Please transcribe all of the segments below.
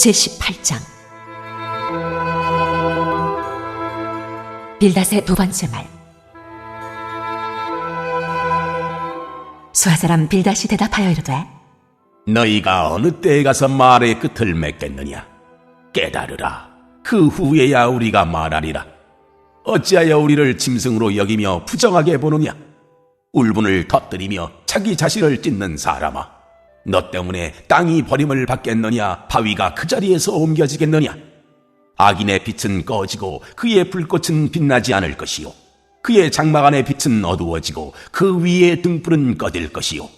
제18장 빌닷의 두 번째 말. 수하사람 빌닷이 대답하여 이르되, 너희가 어느 때에 가서 말의 끝을 맺겠느냐? 깨달으라. 그 후에야 우리가 말하리라. 어찌하여 우리를 짐승으로 여기며 부정하게 보느냐? 울분을 터뜨리며 자기 자신을 찢는 사람아, 너 때문에 땅이 버림을 받겠느냐? 바위가 그 자리에서 옮겨지겠느냐? 악인의 빛은 꺼지고 그의 불꽃은 빛나지 않을 것이요, 그의 장막 안의 빛은 어두워지고 그 위에 등불은 꺼질 것이요,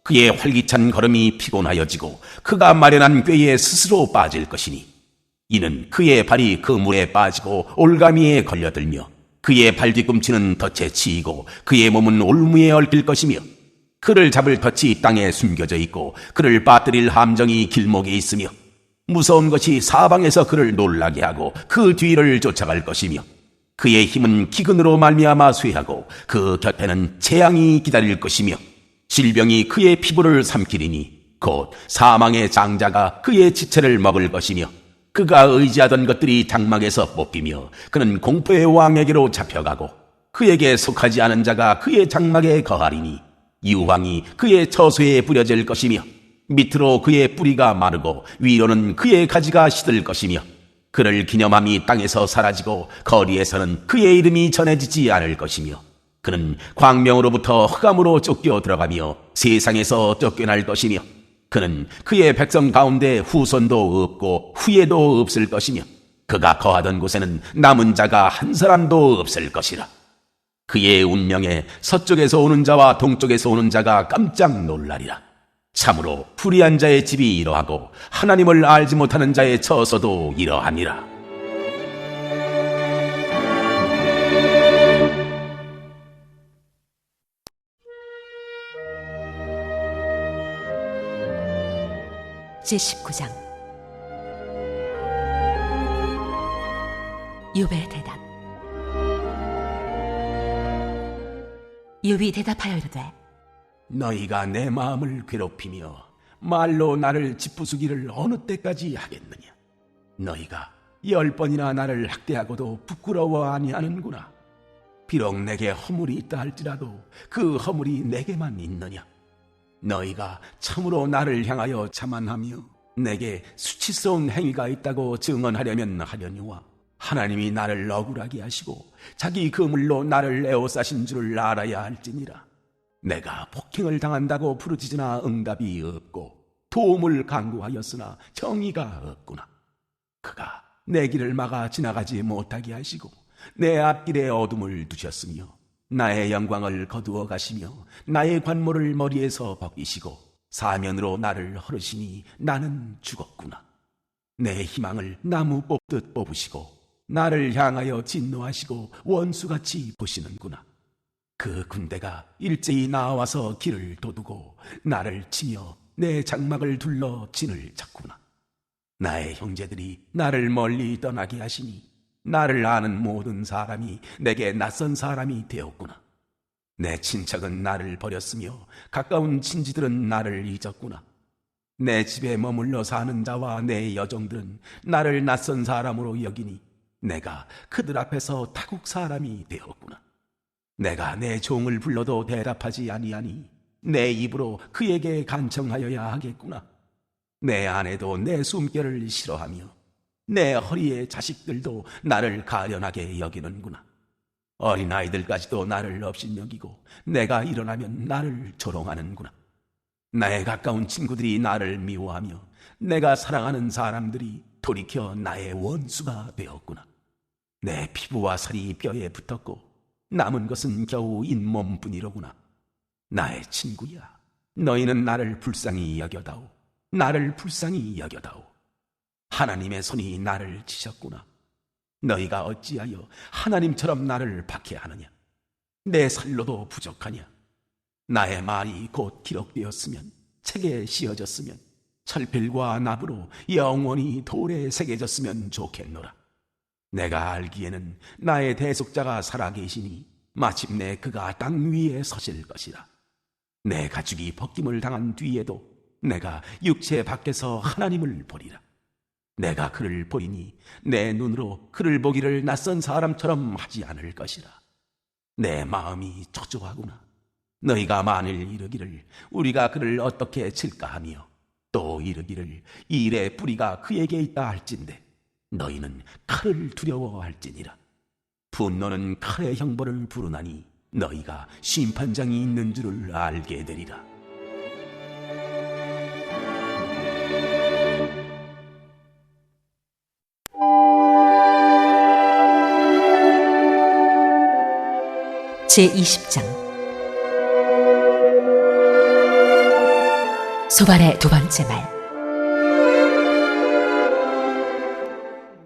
그의 활기찬 걸음이 피곤하여지고 그가 마련한 꾀에 스스로 빠질 것이니, 이는 그의 발이 그 물에 빠지고 올가미에 걸려들며 그의 발 뒤꿈치는 덫에 치이고 그의 몸은 올무에 얽힐 것이며, 그를 잡을 덫이 땅에 숨겨져 있고 그를 빠뜨릴 함정이 길목에 있으며, 무서운 것이 사방에서 그를 놀라게 하고 그 뒤를 쫓아갈 것이며, 그의 힘은 기근으로 말미암아 쇠하고 그 곁에는 재앙이 기다릴 것이며, 질병이 그의 피부를 삼키리니 곧 사망의 장자가 그의 지체를 먹을 것이며, 그가 의지하던 것들이 장막에서 뽑히며 그는 공포의 왕에게로 잡혀가고 그에게 속하지 않은 자가 그의 장막에 거하리니, 유황이 그의 처소에 뿌려질 것이며 밑으로 그의 뿌리가 마르고 위로는 그의 가지가 시들 것이며, 그를 기념함이 땅에서 사라지고 거리에서는 그의 이름이 전해지지 않을 것이며, 그는 광명으로부터 흑암으로 쫓겨 들어가며 세상에서 쫓겨날 것이며, 그는 그의 백성 가운데 후손도 없고 후예도 없을 것이며, 그가 거하던 곳에는 남은 자가 한 사람도 없을 것이라. 그의 운명에 서쪽에서 오는 자와 동쪽에서 오는 자가 깜짝 놀라리라. 참으로 불의한 자의 집이 이러하고 하나님을 알지 못하는 자의 처소도 이러하니라. 제19장 욥의 대답. 욥이 대답하여 이르되, 너희가 내 마음을 괴롭히며 말로 나를 짓부수기를 어느 때까지 하겠느냐? 너희가 10번이나 나를 학대하고도 부끄러워 아니하는구나. 비록 내게 허물이 있다 할지라도 그 허물이 내게만 있느냐? 너희가 참으로 나를 향하여 자만하며 내게 수치스러운 행위가 있다고 증언하려면 하려니와, 하나님이 나를 억울하게 하시고 자기 그물로 나를 에워싸신 줄을 알아야 할지니라. 내가 폭행을 당한다고 부르짖으나 응답이 없고 도움을 간구하였으나 정의가 없구나. 그가 내 길을 막아 지나가지 못하게 하시고 내 앞길에 어둠을 두셨으며 나의 영광을 거두어 가시며 나의 관모를 머리에서 벗기시고 사면으로 나를 허르시니 나는 죽었구나. 내 희망을 나무 뽑듯 뽑으시고 나를 향하여 진노하시고 원수같이 보시는구나. 그 군대가 일제히 나와서 길을 도두고 나를 치며 내 장막을 둘러 진을 쳤구나. 나의 형제들이 나를 멀리 떠나게 하시니 나를 아는 모든 사람이 내게 낯선 사람이 되었구나. 내 친척은 나를 버렸으며 가까운 친지들은 나를 잊었구나. 내 집에 머물러 사는 자와 내 여종들은 나를 낯선 사람으로 여기니 내가 그들 앞에서 타국 사람이 되었구나. 내가 내 종을 불러도 대답하지 아니하니 내 입으로 그에게 간청하여야 하겠구나. 내 아내도 내 숨결을 싫어하며 내 허리의 자식들도 나를 가련하게 여기는구나. 어린아이들까지도 나를 업신여기고 내가 일어나면 나를 조롱하는구나. 나의 가까운 친구들이 나를 미워하며 내가 사랑하는 사람들이 돌이켜 나의 원수가 되었구나. 내 피부와 살이 뼈에 붙었고 남은 것은 겨우 잇몸뿐이로구나. 나의 친구야, 너희는 나를 불쌍히 여겨다오. 나를 불쌍히 여겨다오. 하나님의 손이 나를 치셨구나. 너희가 어찌하여 하나님처럼 나를 박해하느냐? 내 살로도 부족하냐? 나의 말이 곧 기록되었으면, 책에 씌어졌으면, 철필과 납으로 영원히 돌에 새겨졌으면 좋겠노라. 내가 알기에는 나의 대속자가 살아계시니 마침내 그가 땅 위에 서실 것이라. 내 가죽이 벗김을 당한 뒤에도 내가 육체 밖에서 하나님을 보리라. 내가 그를 보리니 내 눈으로 그를 보기를 낯선 사람처럼 하지 않을 것이라. 내 마음이 초조하구나. 너희가 만일 이르기를 우리가 그를 어떻게 칠까 하며 또 이르기를 이 일의 뿌리가 그에게 있다 할진대 너희는 칼을 두려워할지니라. 분노는 칼의 형벌을 부르나니 너희가 심판장이 있는 줄을 알게 되리라. 제20장 소발의 두 번째 말.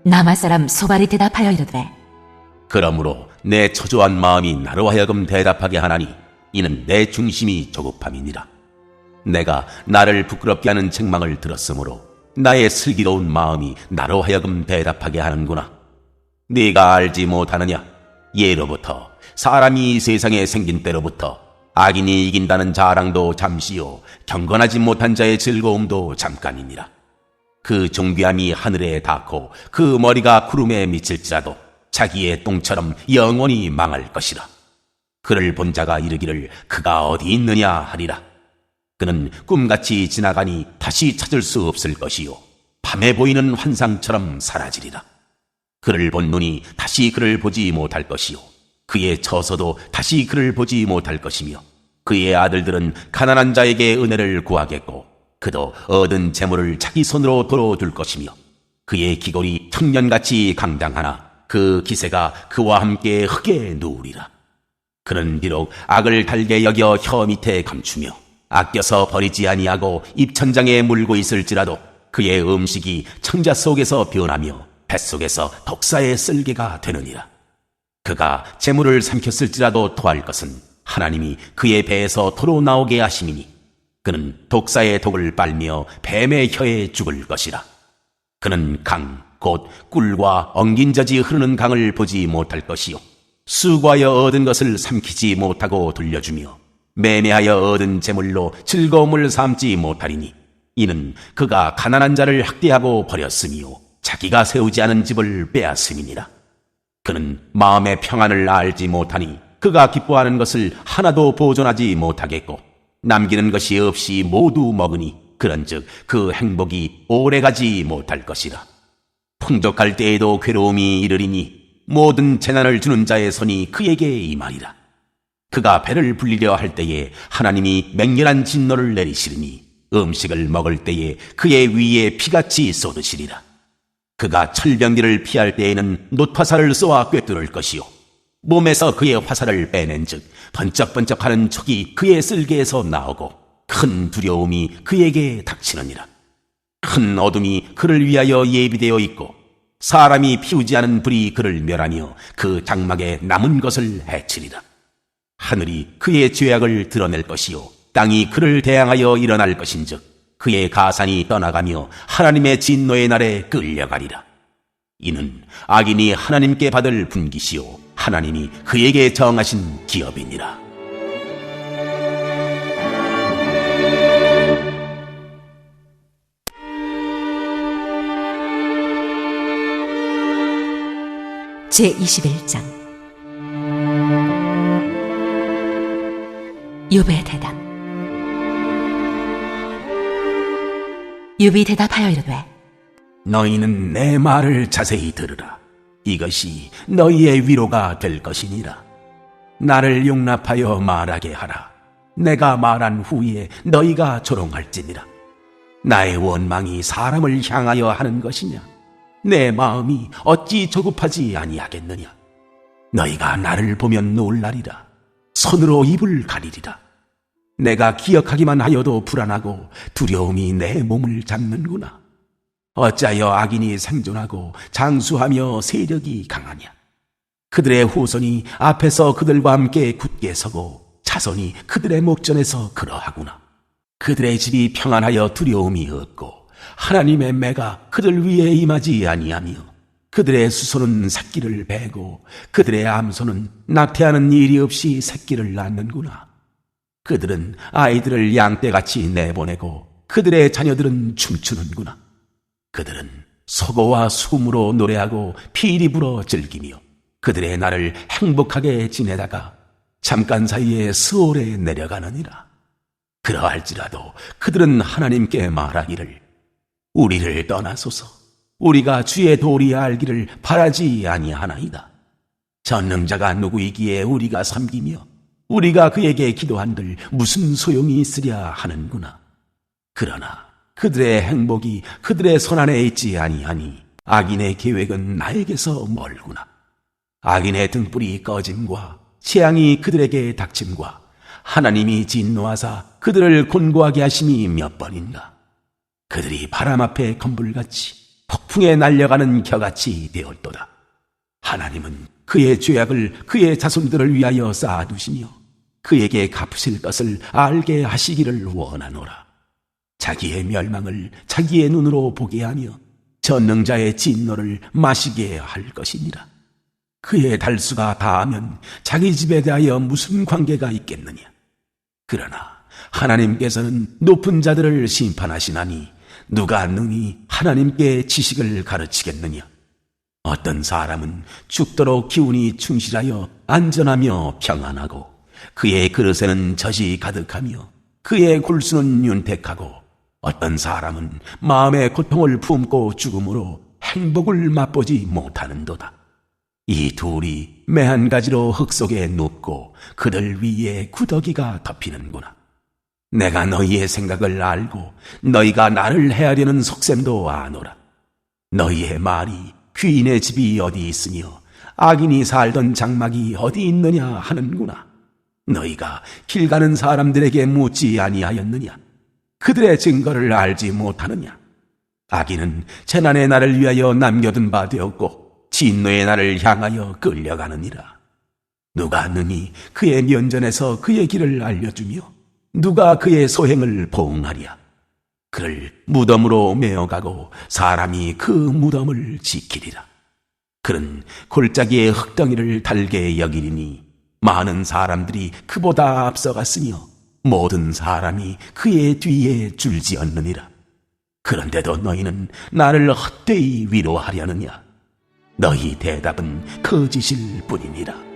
남아 사람 소발이 대답하여 이르되 그러므로 내 초조한 마음이 나로 하여금 대답하게 하나니 이는 내 중심이 조급함이니라. 내가 나를 부끄럽게 하는 책망을 들었으므로 나의 슬기로운 마음이 나로 하여금 대답하게 하는구나. 네가 알지 못하느냐? 예로부터 사람이 이 세상에 생긴 때로부터 악인이 이긴다는 자랑도 잠시요 경건하지 못한 자의 즐거움도 잠깐이니라. 그 존귀함이 하늘에 닿고 그 머리가 구름에 미칠지라도 자기의 똥처럼 영원히 망할 것이라. 그를 본 자가 이르기를 그가 어디 있느냐 하리라. 그는 꿈같이 지나가니 다시 찾을 수 없을 것이요 밤에 보이는 환상처럼 사라지리라. 그를 본 눈이 다시 그를 보지 못할 것이요 그의 처소도 다시 그를 보지 못할 것이며 그의 아들들은 가난한 자에게 은혜를 구하겠고 그도 얻은 재물을 자기 손으로 돌아줄 것이며 그의 기골이 청년같이 강당하나 그 기세가 그와 함께 흙에 누우리라. 그는 비록 악을 달게 여겨 혀 밑에 감추며 아껴서 버리지 아니하고 입천장에 물고 있을지라도 그의 음식이 청자 속에서 변하며 뱃속에서 독사의 쓸개가 되느니라. 그가 재물을 삼켰을지라도 토할 것은 하나님이 그의 배에서 토로 나오게 하심이니 그는 독사의 독을 빨며 뱀의 혀에 죽을 것이라. 그는 강, 곧 꿀과 엉긴 젖이 흐르는 강을 보지 못할 것이요 수고하여 얻은 것을 삼키지 못하고 돌려주며 매매하여 얻은 재물로 즐거움을 삼지 못하리니 이는 그가 가난한 자를 학대하고 버렸으며 자기가 세우지 않은 집을 빼앗음이니라. 그는 마음의 평안을 알지 못하니 그가 기뻐하는 것을 하나도 보존하지 못하겠고 남기는 것이 없이 모두 먹으니 그런즉 그 행복이 오래가지 못할 것이라. 풍족할 때에도 괴로움이 이르리니 모든 재난을 주는 자의 손이 그에게 임하리라. 그가 배를 불리려 할 때에 하나님이 맹렬한 진노를 내리시리니 음식을 먹을 때에 그의 위에 피같이 쏟으시리라. 그가 철병기를 피할 때에는 놋화살을 쏘아 꿰뚫을 것이요 몸에서 그의 화살을 빼낸 즉 번쩍번쩍하는 촉이 그의 쓸개에서 나오고 큰 두려움이 그에게 닥치느니라. 큰 어둠이 그를 위하여 예비되어 있고 사람이 피우지 않은 불이 그를 멸하며 그 장막에 남은 것을 해치리라. 하늘이 그의 죄악을 드러낼 것이요 땅이 그를 대항하여 일어날 것인즉 그의 가산이 떠나가며 하나님의 진노의 날에 끌려가리라. 이는 악인이 하나님께 받을 분깃이요 하나님이 그에게 정하신 기업이니라. 제21장 욥의 대답. 욥이 대답하여 이르되 너희는 내 말을 자세히 들으라. 이것이 너희의 위로가 될 것이니라. 나를 용납하여 말하게 하라. 내가 말한 후에 너희가 조롱할지니라. 나의 원망이 사람을 향하여 하는 것이냐? 내 마음이 어찌 조급하지 아니하겠느냐? 너희가 나를 보면 놀라리라. 손으로 입을 가리리라. 내가 기억하기만 하여도 불안하고 두려움이 내 몸을 잡는구나. 어찌하여 악인이 생존하고 장수하며 세력이 강하냐? 그들의 후손이 앞에서 그들과 함께 굳게 서고 자손이 그들의 목전에서 그러하구나. 그들의 집이 평안하여 두려움이 없고 하나님의 매가 그들 위에 임하지 아니하며 그들의 수소는 새끼를 베고 그들의 암소는 낙태하는 일이 없이 새끼를 낳는구나. 그들은 아이들을 양떼같이 내보내고 그들의 자녀들은 춤추는구나. 그들은 소고와 수금으로 노래하고 피리 불어 즐기며 그들의 날을 행복하게 지내다가 잠깐 사이에 스올에 내려가느니라. 그러할지라도 그들은 하나님께 말하기를 우리를 떠나소서 우리가 주의 도리 알기를 바라지 아니하나이다. 전능자가 누구이기에 우리가 섬기며 우리가 그에게 기도한들 무슨 소용이 있으랴 하는구나. 그러나 그들의 행복이 그들의 손안에 있지 아니하니 악인의 계획은 나에게서 멀구나. 악인의 등불이 꺼짐과 재앙이 그들에게 닥침과 하나님이 진노하사 그들을 곤고하게 하심이 몇 번인가. 그들이 바람 앞에 건불같이 폭풍에 날려가는 겨같이 되었도다. 하나님은 그의 죄악을 그의 자손들을 위하여 쌓아두시며 그에게 갚으실 것을 알게 하시기를 원하노라. 자기의 멸망을 자기의 눈으로 보게 하며 전능자의 진노를 마시게 할 것이니라. 그의 달수가 다하면 자기 집에 대하여 무슨 관계가 있겠느냐. 그러나 하나님께서는 높은 자들을 심판하시나니 누가 능히 하나님께 지식을 가르치겠느냐. 어떤 사람은 죽도록 기운이 충실하여 안전하며 평안하고 그의 그릇에는 젖이 가득하며 그의 골수는 윤택하고 어떤 사람은 마음의 고통을 품고 죽음으로 행복을 맛보지 못하는도다. 이 둘이 매한 가지로 흙 속에 눕고 그들 위에 구더기가 덮이는구나. 내가 너희의 생각을 알고 너희가 나를 헤아리는 속셈도 아노라. 너희의 말이 귀인의 집이 어디 있으며 악인이 살던 장막이 어디 있느냐 하는구나. 너희가 길 가는 사람들에게 묻지 아니하였느냐. 그들의 증거를 알지 못하느냐. 악인은 재난의 날을 위하여 남겨둔 바 되었고 진노의 날을 향하여 끌려가느니라. 누가 능히 그의 면전에서 그의 길을 알려주며 누가 그의 소행을 보응하랴. 그를 무덤으로 메어가고 사람이 그 무덤을 지키리라. 그는 골짜기의 흙덩이를 달게 여기리니 많은 사람들이 그보다 앞서갔으며 모든 사람이 그의 뒤에 줄지었느니라. 그런데도 너희는 나를 헛되이 위로하려느냐. 너희 대답은 거짓일 뿐이니라.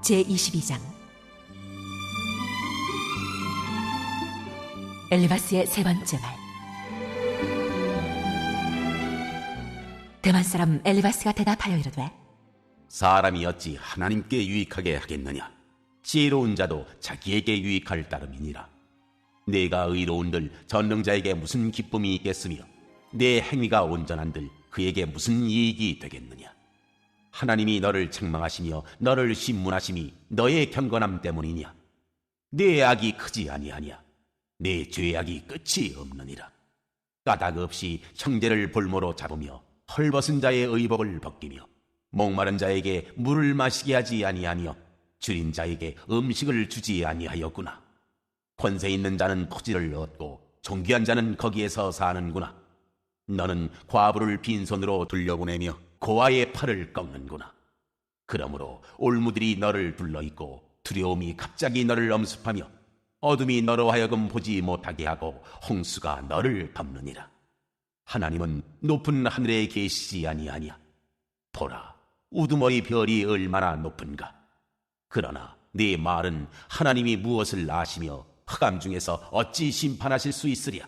제22장 엘리바스의 세 번째 말. 대만 사람 엘리바스가 대답하여 이르되 사람이 어찌 하나님께 유익하게 하겠느냐. 지혜로운 자도 자기에게 유익할 따름이니라. 내가 의로운들 전능자에게 무슨 기쁨이 있겠으며 내 행위가 온전한들 그에게 무슨 이익이 되겠느냐. 하나님이 너를 책망하시며 너를 신문하심이 너의 경건함 때문이냐. 내 악이 크지 아니하냐. 내 죄악이 끝이 없느니라. 까닭 없이 형제를 볼모로 잡으며 헐벗은 자의 의복을 벗기며 목마른 자에게 물을 마시게 하지 아니하며 줄인 자에게 음식을 주지 아니하였구나. 권세 있는 자는 토지를 얻고 존귀한 자는 거기에서 사는구나. 너는 과부를 빈손으로 돌려보내며 고아의 팔을 꺾는구나. 그러므로 올무들이 너를 둘러있고 두려움이 갑자기 너를 엄습하며 어둠이 너로 하여금 보지 못하게 하고 홍수가 너를 덮느니라. 하나님은 높은 하늘에 계시지 아니하냐. 보라, 우두머리 별이 얼마나 높은가. 그러나 네 말은 하나님이 무엇을 아시며 흑암 중에서 어찌 심판하실 수 있으랴.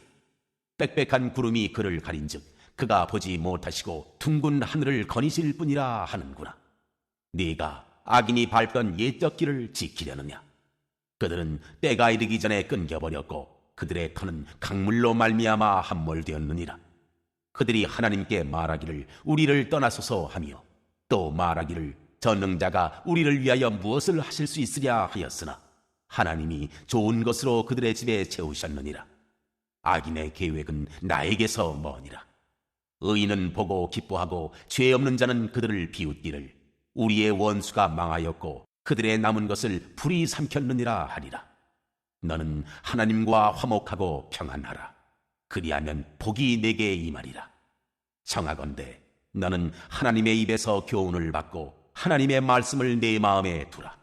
빽빽한 구름이 그를 가린즉 그가 보지 못하시고 둥근 하늘을 거니실 뿐이라 하는구나. 네가 악인이 밟던 옛적 길을 지키려느냐. 그들은 때가 이르기 전에 끊겨버렸고 그들의 터는 강물로 말미암아 함몰되었느니라. 그들이 하나님께 말하기를 우리를 떠나소서 하며 또 말하기를 전능자가 우리를 위하여 무엇을 하실 수 있으랴 하였으나 하나님이 좋은 것으로 그들의 집에 채우셨느니라. 악인의 계획은 나에게서 머니라. 의인은 보고 기뻐하고 죄 없는 자는 그들을 비웃기를 우리의 원수가 망하였고 그들의 남은 것을 불이 삼켰느니라 하리라. 너는 하나님과 화목하고 평안하라. 그리하면 복이 내게 임하리라. 청하건대 너는 하나님의 입에서 교훈을 받고 하나님의 말씀을 내 마음에 두라.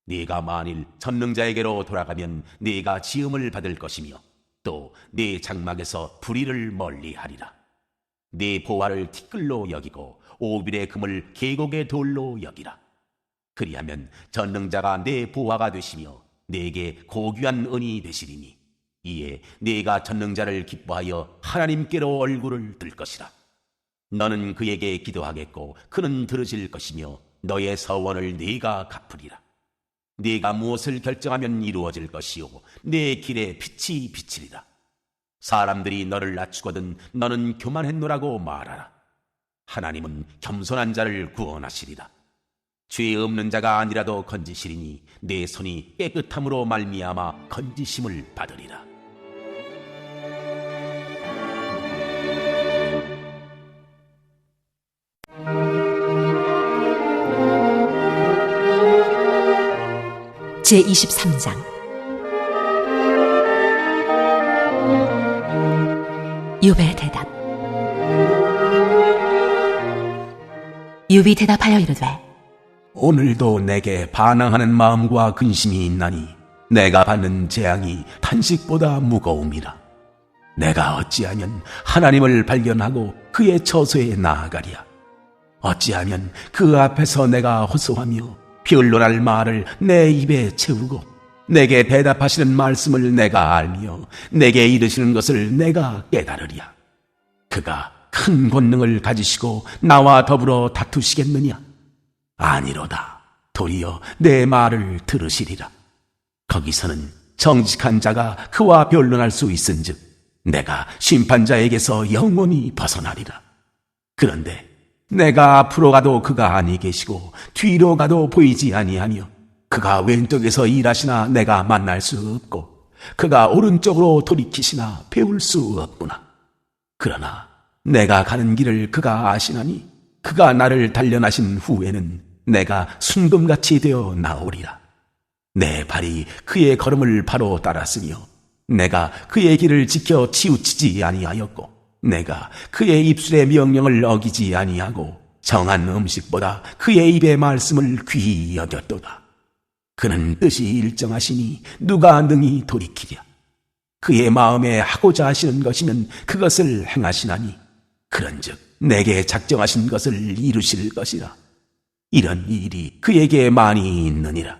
네가 만일 전능자에게로 돌아가면 네가 지음을 받을 것이며 또 네 장막에서 불의를 멀리하리라. 네 보화를 티끌로 여기고 오빌의 금을 계곡의 돌로 여기라. 그리하면 전능자가 네 보화가 되시며 네게 고귀한 은이 되시리니 이에 네가 전능자를 기뻐하여 하나님께로 얼굴을 들 것이라. 너는 그에게 기도하겠고 그는 들으실 것이며 너의 서원을 네가 갚으리라. 네가 무엇을 결정하면 이루어질 것이요 네 길에 빛이 비치리라. 사람들이 너를 낮추거든 너는 교만했노라고 말하라. 하나님은 겸손한 자를 구원하시리라. 죄 없는 자가 아니라도 건지시리니 내 손이 깨끗함으로 말미암아 건지심을 받으리라. 제23장 욥의 대답. 욥이 대답하여 이르되 오늘도 내게 반항하는 마음과 근심이 있나니 내가 받는 재앙이 탄식보다 무거움이라. 내가 어찌하면 하나님을 발견하고 그의 처소에 나아가랴. 어찌하면 그 앞에서 내가 호소하며 변론할 말을 내 입에 채우고 내게 대답하시는 말씀을 내가 알며 내게 이르시는 것을 내가 깨달으랴. 그가 큰 권능을 가지시고 나와 더불어 다투시겠느냐? 아니로다. 도리어 내 말을 들으시리라. 거기서는 정직한 자가 그와 변론할 수 있은즉 내가 심판자에게서 영원히 벗어나리라. 그런데 내가 앞으로 가도 그가 아니 계시고 뒤로 가도 보이지 아니하며 그가 왼쪽에서 일하시나 내가 만날 수 없고 그가 오른쪽으로 돌이키시나 배울 수 없구나. 그러나 내가 가는 길을 그가 아시나니 그가 나를 단련하신 후에는 내가 순금같이 되어 나오리라. 내 발이 그의 걸음을 바로 따랐으며 내가 그의 길을 지켜 치우치지 아니하였고 내가 그의 입술의 명령을 어기지 아니하고 정한 음식보다 그의 입의 말씀을 귀히 여겼도다. 그는 뜻이 일정하시니 누가 능히 돌이키랴. 그의 마음에 하고자 하시는 것이면 그것을 행하시나니 그런즉 내게 작정하신 것을 이루실 것이라. 이런 일이 그에게 많이 있느니라.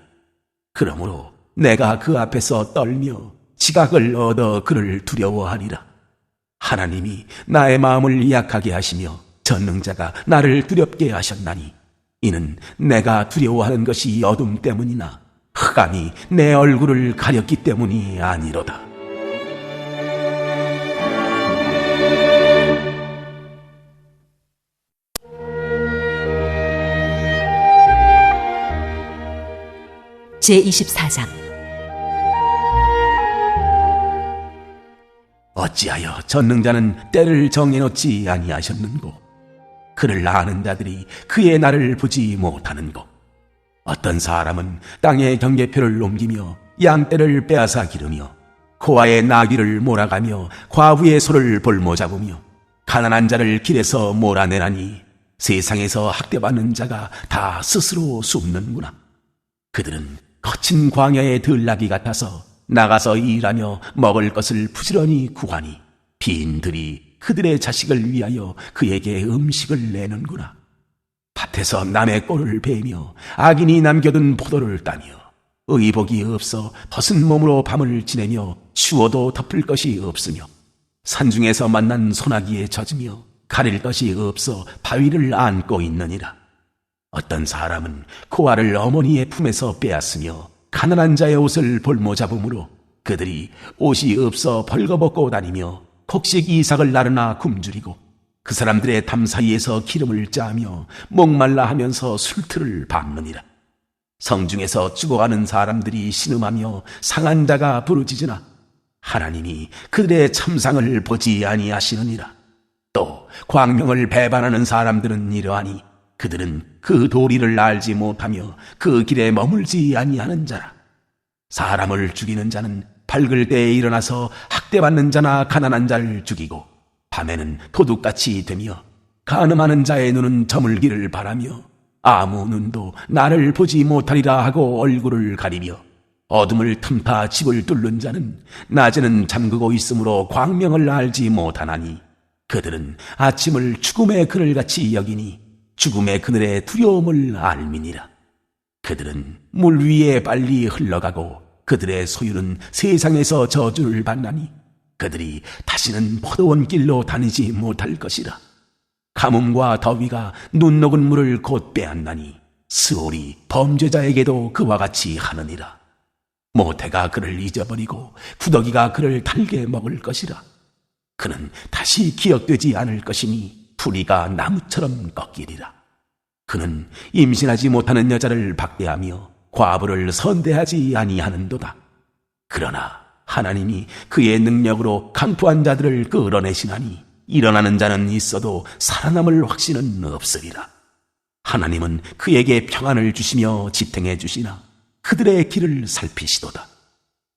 그러므로 내가 그 앞에서 떨며 지각을 얻어 그를 두려워하리라. 하나님이 나의 마음을 약하게 하시며 전능자가 나를 두렵게 하셨나니 이는 내가 두려워하는 것이 어둠 때문이나 흑암이 내 얼굴을 가렸기 때문이 아니로다. 제24장 어찌하여 전능자는 때를 정해놓지 아니하셨는고 그를 아는 자들이 그의 날을 보지 못하는고 어떤 사람은 땅의 경계표를 옮기며 양떼를 빼앗아 기르며 고아의 나귀를 몰아가며 과부의 소를 볼모잡으며 가난한 자를 길에서 몰아내라니 세상에서 학대받는 자가 다 스스로 숨는구나. 그들은 거친 광야의 들나귀 같아서 나가서 일하며 먹을 것을 부지런히 구하니 빈들이 그들의 자식을 위하여 그에게 음식을 내는구나. 밭에서 남의 꼴을 베며 악인이 남겨둔 포도를 따며 의복이 없어 벗은 몸으로 밤을 지내며 추워도 덮을 것이 없으며 산중에서 만난 소나기에 젖으며 가릴 것이 없어 바위를 안고 있느니라. 어떤 사람은 고아를 어머니의 품에서 빼앗으며 가난한 자의 옷을 볼모잡음으로 그들이 옷이 없어 벌거벗고 다니며 곡식 이삭을 나르나 굶주리고 그 사람들의 담 사이에서 기름을 짜며 목말라 하면서 술틀을 밟느니라. 성중에서 죽어가는 사람들이 신음하며 상한 자가 부르짖으나 하나님이 그들의 참상을 보지 아니하시느니라. 또 광명을 배반하는 사람들은 이러하니 그들은 그 도리를 알지 못하며 그 길에 머물지 아니하는 자라. 사람을 죽이는 자는 밝을 때에 일어나서 학대받는 자나 가난한 자를 죽이고 밤에는 도둑같이 되며 간음하는 자의 눈은 저물기를 바라며 아무 눈도 나를 보지 못하리라 하고 얼굴을 가리며 어둠을 틈타 집을 뚫는 자는 낮에는 잠그고 있으므로 광명을 알지 못하나니 그들은 아침을 죽음의 그늘같이 여기니 죽음의 그늘의 두려움을 알미니라. 그들은 물 위에 빨리 흘러가고 그들의 소유는 세상에서 저주를 받나니 그들이 다시는 포도원 길로 다니지 못할 것이라. 가뭄과 더위가 눈 녹은 물을 곧 빼앗나니 스올이 범죄자에게도 그와 같이 하느니라. 모태가 그를 잊어버리고 구더기가 그를 달게 먹을 것이라. 그는 다시 기억되지 않을 것이니 풀이가 나무처럼 꺾이리라. 그는 임신하지 못하는 여자를 박대하며 과부를 선대하지 아니하는도다. 그러나 하나님이 그의 능력으로 강포한 자들을 끌어내시나니 일어나는 자는 있어도 살아남을 확신은 없으리라. 하나님은 그에게 평안을 주시며 지탱해 주시나 그들의 길을 살피시도다.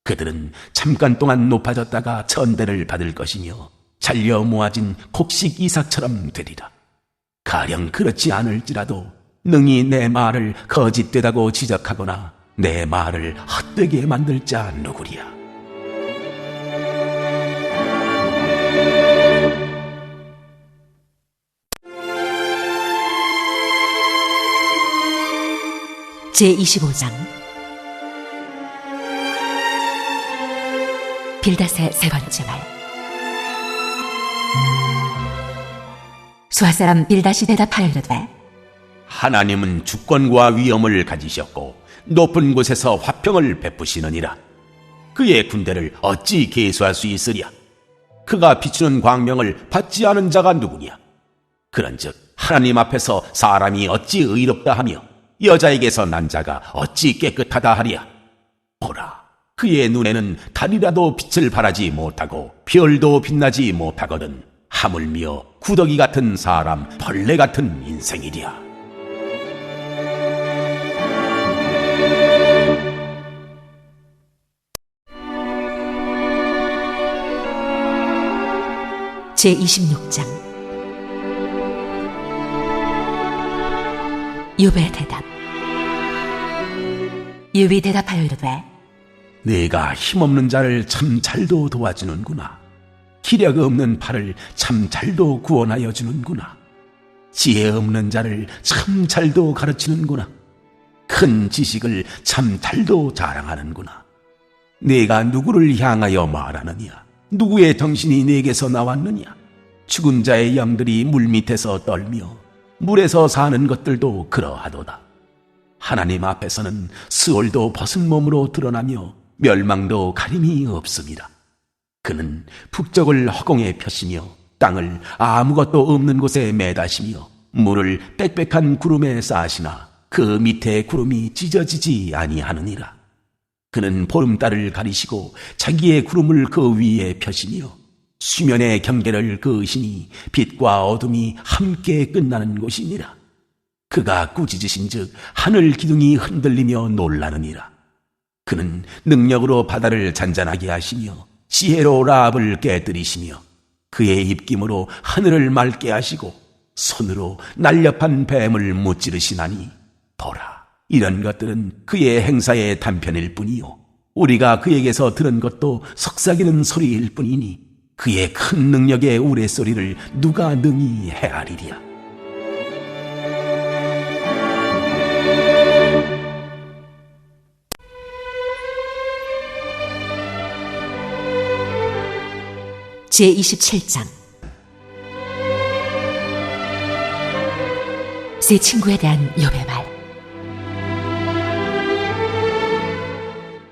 그들은 잠깐 동안 높아졌다가 천대를 받을 것이며 잘려 모아진 곡식 이삭처럼 되리라. 가령 그렇지 않을지라도 능히 내 말을 거짓되다고 지적하거나 내 말을 헛되게 만들 자 누구랴. 제25장 빌닷의 세 번째 말. 수하사람 빌닷이 대답하여 이르되 하나님은 주권과 위엄을 가지셨고 높은 곳에서 화평을 베푸시느니라. 그의 군대를 어찌 계수할 수 있으랴? 그가 비추는 광명을 받지 않은 자가 누구냐? 그런즉 하나님 앞에서 사람이 어찌 의롭다 하며 여자에게서 난 자가 어찌 깨끗하다 하랴? 보라, 그의 눈에는 달이라도 빛을 발하지 못하고 별도 빛나지 못하거든 하물며 구더기 같은 사람, 벌레 같은 인생이랴. 제26장 욥의 대답. 욥이 대답하여 이르되 네가 힘없는 자를 참 잘도 도와주는구나. 기력 없는 팔을 참 잘도 구원하여 주는구나. 지혜 없는 자를 참 잘도 가르치는구나. 큰 지식을 참 잘도 자랑하는구나. 네가 누구를 향하여 말하느냐? 누구의 정신이 네게서 나왔느냐? 죽은 자의 양들이 물밑에서 떨며 물에서 사는 것들도 그러하도다. 하나님 앞에서는 스올도 벗은 몸으로 드러나며 멸망도 가림이 없습니다. 그는 북적을 허공에 펴시며 땅을 아무것도 없는 곳에 매다시며 물을 빽빽한 구름에 쌓으시나 그 밑에 구름이 찢어지지 아니하느니라. 그는 보름달을 가리시고 자기의 구름을 그 위에 펴시며 수면의 경계를 그으시니 빛과 어둠이 함께 끝나는 곳이니라. 그가 꾸짖으신즉 하늘 기둥이 흔들리며 놀라느니라. 그는 능력으로 바다를 잔잔하게 하시며 지혜로 라합을 깨뜨리시며 그의 입김으로 하늘을 맑게 하시고 손으로 날렵한 뱀을 무찌르시나니 보라, 이런 것들은 그의 행사의 단편일 뿐이요 우리가 그에게서 들은 것도 속삭이는 소리일 뿐이니 그의 큰 능력의 우레소리를 누가 능히 헤아리랴. 제27장 세 친구에 대한 욥의 말.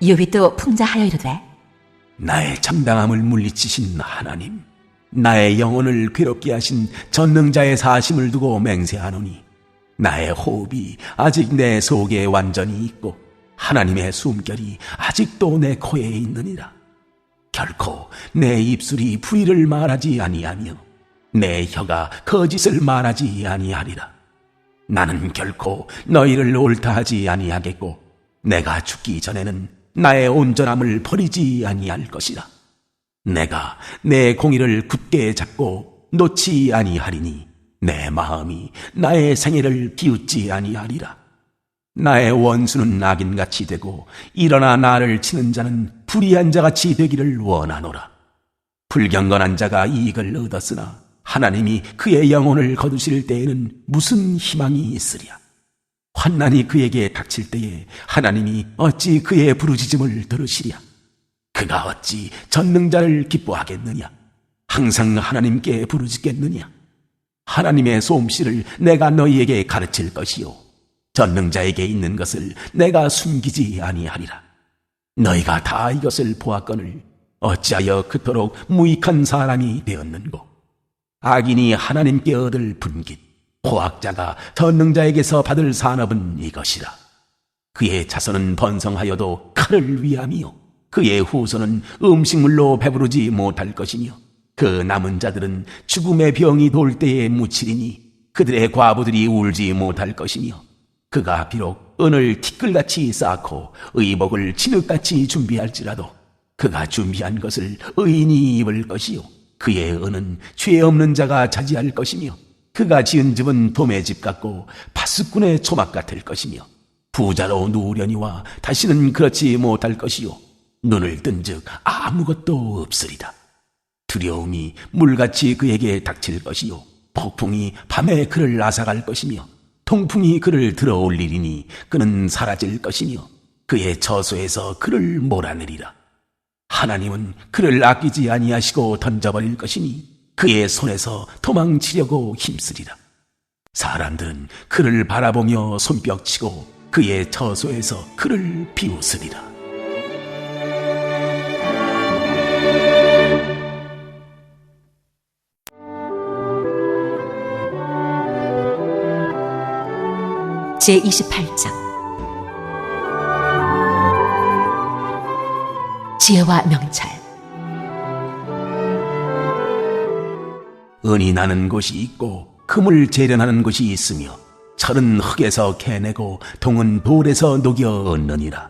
욥이 또 풍자하여 이르되 나의 정당함을 물리치신 하나님, 나의 영혼을 괴롭게 하신 전능자의 사심을 두고 맹세하노니 나의 호흡이 아직 내 속에 완전히 있고 하나님의 숨결이 아직도 내 코에 있느니라. 결코 내 입술이 불의를 말하지 아니하며 내 혀가 거짓을 말하지 아니하리라. 나는 결코 너희를 옳다 하지 아니하겠고 내가 죽기 전에는 나의 온전함을 버리지 아니할 것이라. 내가 내 공의를 굳게 잡고 놓지 아니하리니 내 마음이 나의 생애를 비웃지 아니하리라. 나의 원수는 악인같이 되고 일어나 나를 치는 자는 불의한 자같이 되기를 원하노라. 불경건한 자가 이익을 얻었으나 하나님이 그의 영혼을 거두실 때에는 무슨 희망이 있으랴. 환난이 그에게 닥칠 때에 하나님이 어찌 그의 부르짖음을 들으시랴. 그가 어찌 전능자를 기뻐하겠느냐. 항상 하나님께 부르짖겠느냐. 하나님의 솜씨를 내가 너희에게 가르칠 것이요 전능자에게 있는 것을 내가 숨기지 아니하리라. 너희가 다 이것을 보았거늘 어찌하여 그토록 무익한 사람이 되었는고. 악인이 하나님께 얻을 분깃, 포악자가 전능자에게서 받을 산업은 이것이라. 그의 자손은 번성하여도 칼을 위함이요 그의 후손은 음식물로 배부르지 못할 것이며 그 남은 자들은 죽음의 병이 돌 때에 묻히리니 그들의 과부들이 울지 못할 것이며 그가 비록 은을 티끌같이 쌓고 의복을 진흙같이 준비할지라도 그가 준비한 것을 의인이 입을 것이요 그의 은은 죄 없는 자가 차지할 것이며 그가 지은 집은 도매 집 같고 파수꾼의 초막 같을 것이며 부자로 누우려니와 다시는 그렇지 못할 것이요 눈을 뜬즉 아무것도 없으리다. 두려움이 물같이 그에게 닥칠 것이요 폭풍이 밤에 그를 앗아갈 것이며 통풍이 그를 들어올리리니 그는 사라질 것이며 그의 처소에서 그를 몰아내리라. 하나님은 그를 아끼지 아니하시고 던져버릴 것이니 그의 손에서 도망치려고 힘쓰리라. 사람들은 그를 바라보며 손뼉치고 그의 처소에서 그를 비웃으리라. 제28장 지혜와 명철. 은이 나는 곳이 있고 금을 재련하는 곳이 있으며 철은 흙에서 캐내고 동은 돌에서 녹여 얻느니라.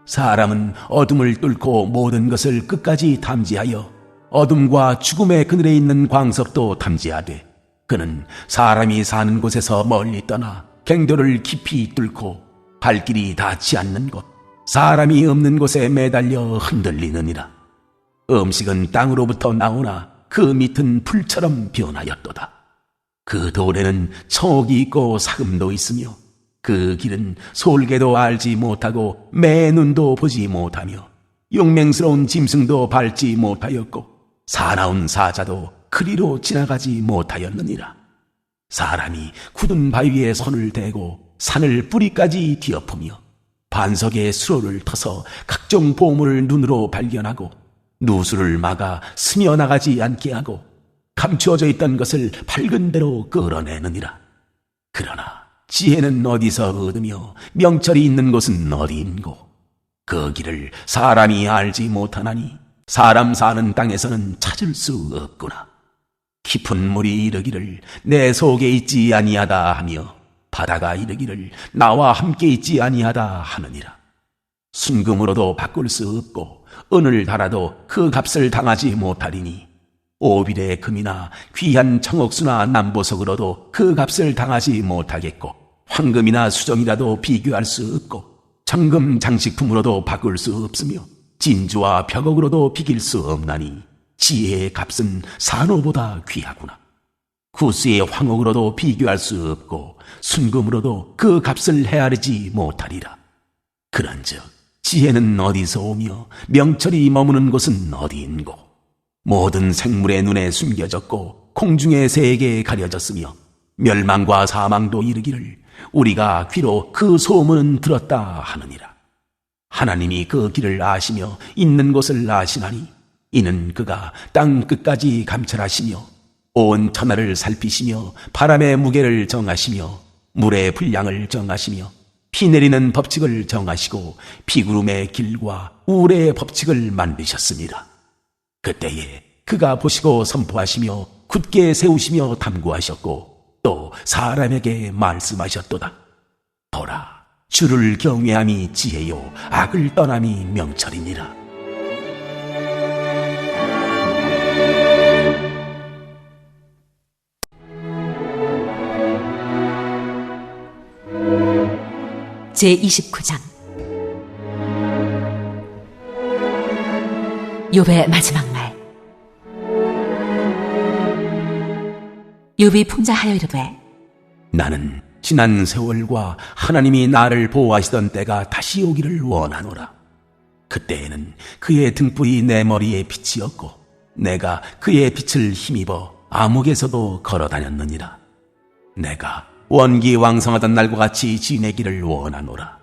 사람은 어둠을 뚫고 모든 것을 끝까지 탐지하여 어둠과 죽음의 그늘에 있는 광석도 탐지하되 그는 사람이 사는 곳에서 멀리 떠나 갱도를 깊이 뚫고 발길이 닿지 않는 곳 사람이 없는 곳에 매달려 흔들리느니라. 음식은 땅으로부터 나오나 그 밑은 풀처럼 변하였도다. 그 돌에는 청옥이 있고 사금도 있으며 그 길은 솔개도 알지 못하고 매 눈도 보지 못하며 용맹스러운 짐승도 밟지 못하였고 사나운 사자도 그리로 지나가지 못하였느니라. 사람이 굳은 바위에 손을 대고 산을 뿌리까지 뒤엎으며 반석에 수로를 터서 각종 보물을 눈으로 발견하고 누수를 막아 스며나가지 않게 하고 감추어져 있던 것을 밝은 대로 끌어내느니라. 그러나 지혜는 어디서 얻으며 명철이 있는 곳은 어디인고 그 길을 사람이 알지 못하나니 사람 사는 땅에서는 찾을 수 없구나. 깊은 물이 이르기를 내 속에 있지 아니하다 하며 바다가 이르기를 나와 함께 있지 아니하다 하느니라. 순금으로도 바꿀 수 없고 은을 달아도 그 값을 당하지 못하리니 오빌의 금이나 귀한 청옥수나 남보석으로도 그 값을 당하지 못하겠고 황금이나 수정이라도 비교할 수 없고 정금 장식품으로도 바꿀 수 없으며 진주와 벽옥으로도 비길 수 없나니 지혜의 값은 산호보다 귀하구나. 구스의 황옥으로도 비교할 수 없고 순금으로도 그 값을 헤아리지 못하리라. 그런즉 지혜는 어디서 오며 명철이 머무는 곳은 어디인고 모든 생물의 눈에 숨겨졌고 공중의 새에게 가려졌으며 멸망과 사망도 이르기를 우리가 귀로 그 소문은 들었다 하느니라. 하나님이 그 길을 아시며 있는 곳을 아시나니 이는 그가 땅 끝까지 감찰하시며 온 천하를 살피시며 바람의 무게를 정하시며 물의 분량을 정하시며 피 내리는 법칙을 정하시고 피구름의 길과 우레의 법칙을 만드셨습니다. 그때에 그가 보시고 선포하시며 굳게 세우시며 탐구하셨고 또 사람에게 말씀하셨도다. 보라, 주를 경외함이 지혜요 악을 떠남이 명철이니라. 제29장 욥의 마지막 말. 욥이 풍자하여 이르되 나는 지난 세월과 하나님이 나를 보호하시던 때가 다시 오기를 원하노라. 그때에는 그의 등불이 내 머리에 빛이었고 내가 그의 빛을 힘입어 암흑에서도 걸어다녔느니라. 내가 원기 왕성하던 날과 같이 지내기를 원하노라.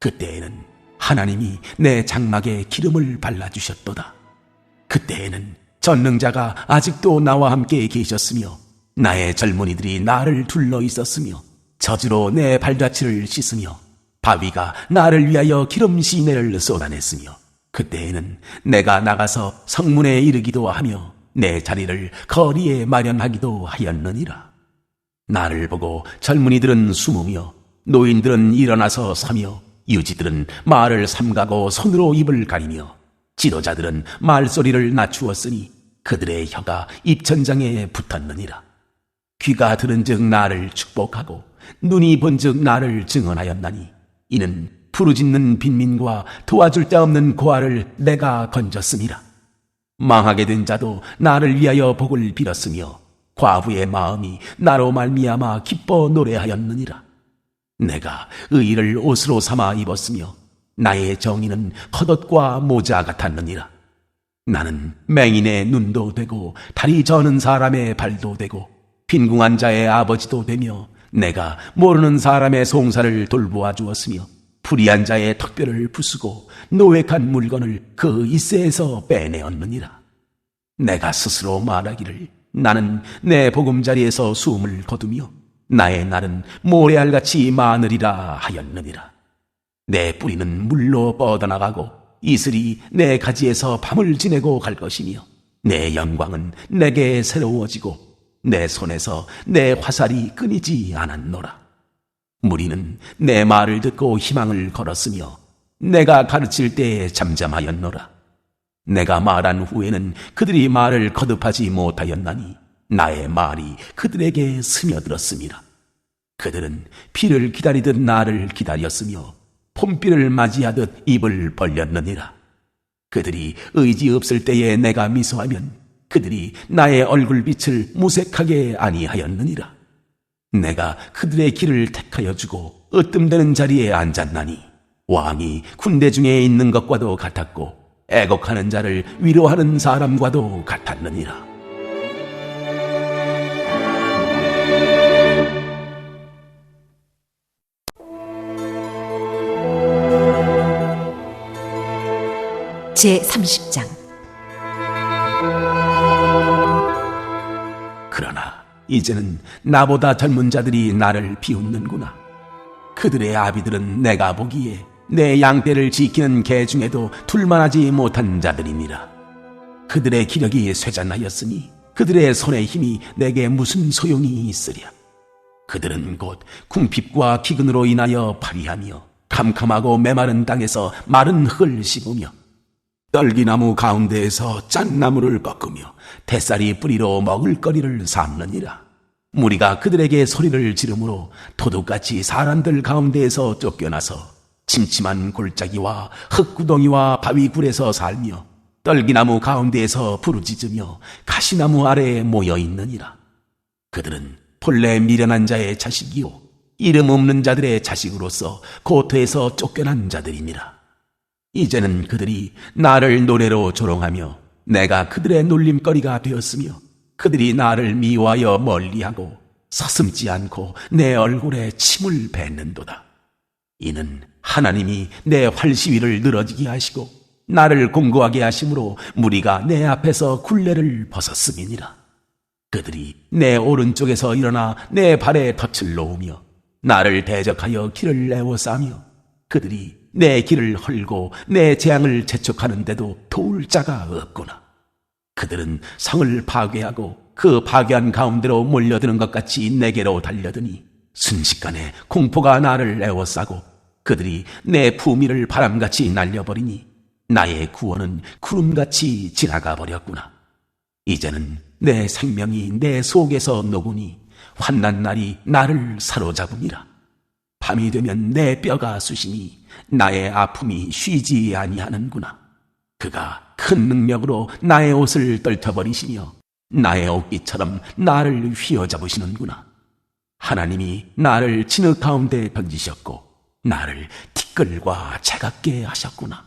그때에는 하나님이 내 장막에 기름을 발라주셨도다. 그때에는 전능자가 아직도 나와 함께 계셨으며 나의 젊은이들이 나를 둘러 있었으며 젖으로 내 발자취를 씻으며 바위가 나를 위하여 기름 시내를 쏟아냈으며 그때에는 내가 나가서 성문에 이르기도 하며 내 자리를 거리에 마련하기도 하였느니라. 나를 보고 젊은이들은 숨으며 노인들은 일어나서 서며 유지들은 말을 삼가고 손으로 입을 가리며 지도자들은 말소리를 낮추었으니 그들의 혀가 입천장에 붙었느니라. 귀가 들은즉 나를 축복하고 눈이 본즉 나를 증언하였나니 이는 부르짖는 빈민과 도와줄 자 없는 고아를 내가 건졌음이라. 망하게 된 자도 나를 위하여 복을 빌었으며 과부의 마음이 나로 말미암아 기뻐 노래하였느니라. 내가 의를 옷으로 삼아 입었으며 나의 정의는 겉옷과 모자 같았느니라. 나는 맹인의 눈도 되고 다리 저는 사람의 발도 되고 빈궁한 자의 아버지도 되며 내가 모르는 사람의 송사를 돌보아 주었으며 불의한 자의 턱뼈를 부수고 노획한 물건을 그 이새에서 빼내었느니라. 내가 스스로 말하기를 나는 내 보금자리에서 숨을 거두며 나의 날은 모래알같이 많으리라 하였느니라. 내 뿌리는 물로 뻗어나가고 이슬이 내 가지에서 밤을 지내고 갈 것이며 내 영광은 내게 새로워지고 내 손에서 내 화살이 끊이지 않았노라. 무리는 내 말을 듣고 희망을 걸었으며 내가 가르칠 때에 잠잠하였노라. 내가 말한 후에는 그들이 말을 거듭하지 못하였나니 나의 말이 그들에게 스며들었음이라. 그들은 비를 기다리듯 나를 기다렸으며 봄비를 맞이하듯 입을 벌렸느니라. 그들이 의지 없을 때에 내가 미소하면 그들이 나의 얼굴빛을 무색하게 아니하였느니라. 내가 그들의 길을 택하여 주고 으뜸되는 자리에 앉았나니 왕이 군대 중에 있는 것과도 같았고 애곡하는 자를 위로하는 사람과도 같았느니라. 제30장 그러나 이제는 나보다 젊은 자들이 나를 비웃는구나. 그들의 아비들은 내가 보기에 내 양떼를 지키는 개 중에도 둘만하지 못한 자들이니라. 그들의 기력이 쇠잔하였으니 그들의 손의 힘이 내게 무슨 소용이 있으랴. 그들은 곧 궁핍과 기근으로 인하여 파리하며 캄캄하고 메마른 땅에서 마른 흙을 씹으며 떨기나무 가운데에서 짠나무를 꺾으며 대쌀이 뿌리로 먹을거리를 삼느니라. 무리가 그들에게 소리를 지르므로 도둑같이 사람들 가운데에서 쫓겨나서 침침한 골짜기와 흙구덩이와 바위굴에서 살며 떨기나무 가운데에서 부르짖으며 가시나무 아래에 모여 있느니라. 그들은 본래 미련한 자의 자식이요 이름 없는 자들의 자식으로서 고토에서 쫓겨난 자들이니라. 이제는 그들이 나를 노래로 조롱하며 내가 그들의 놀림거리가 되었으며 그들이 나를 미워하여 멀리하고 서슴지 않고 내 얼굴에 침을 뱉는도다. 이는 하나님이 내 활시위를 늘어지게 하시고 나를 공고하게 하심으로 무리가 내 앞에서 굴레를 벗었음이니라. 그들이 내 오른쪽에서 일어나 내 발에 덫을 놓으며 나를 대적하여 길을 에워싸며 그들이 내 길을 헐고 내 재앙을 재촉하는데도 도울 자가 없구나. 그들은 성을 파괴하고 그 파괴한 가운데로 몰려드는 것 같이 내게로 달려드니 순식간에 공포가 나를 에워싸고 그들이 내 품위를 바람같이 날려버리니 나의 구원은 구름같이 지나가 버렸구나. 이제는 내 생명이 내 속에서 녹으니 환난 날이 나를 사로잡으니라. 밤이 되면 내 뼈가 쑤시니 나의 아픔이 쉬지 아니하는구나. 그가 큰 능력으로 나의 옷을 떨쳐버리시며 나의 옷깃처럼 나를 휘어잡으시는구나. 하나님이 나를 진흙 가운데 던지셨고 나를 티끌과 채갑게 하셨구나.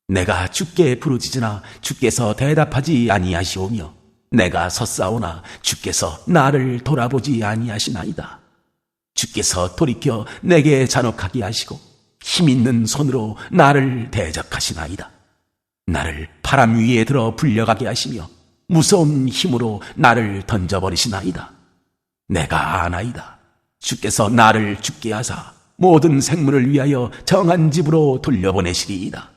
내가 주께 부르짖으나 주께서 대답하지 아니하시오며 내가 섰사오나 주께서 나를 돌아보지 아니하시나이다. 주께서 돌이켜 내게 잔혹하게 하시고 힘있는 손으로 나를 대적하시나이다. 나를 바람 위에 들어 불려가게 하시며 무서운 힘으로 나를 던져버리시나이다. 내가 아나이다. 주께서 나를 죽게 하사 모든 생물을 위하여 정한 집으로 돌려보내시리이다.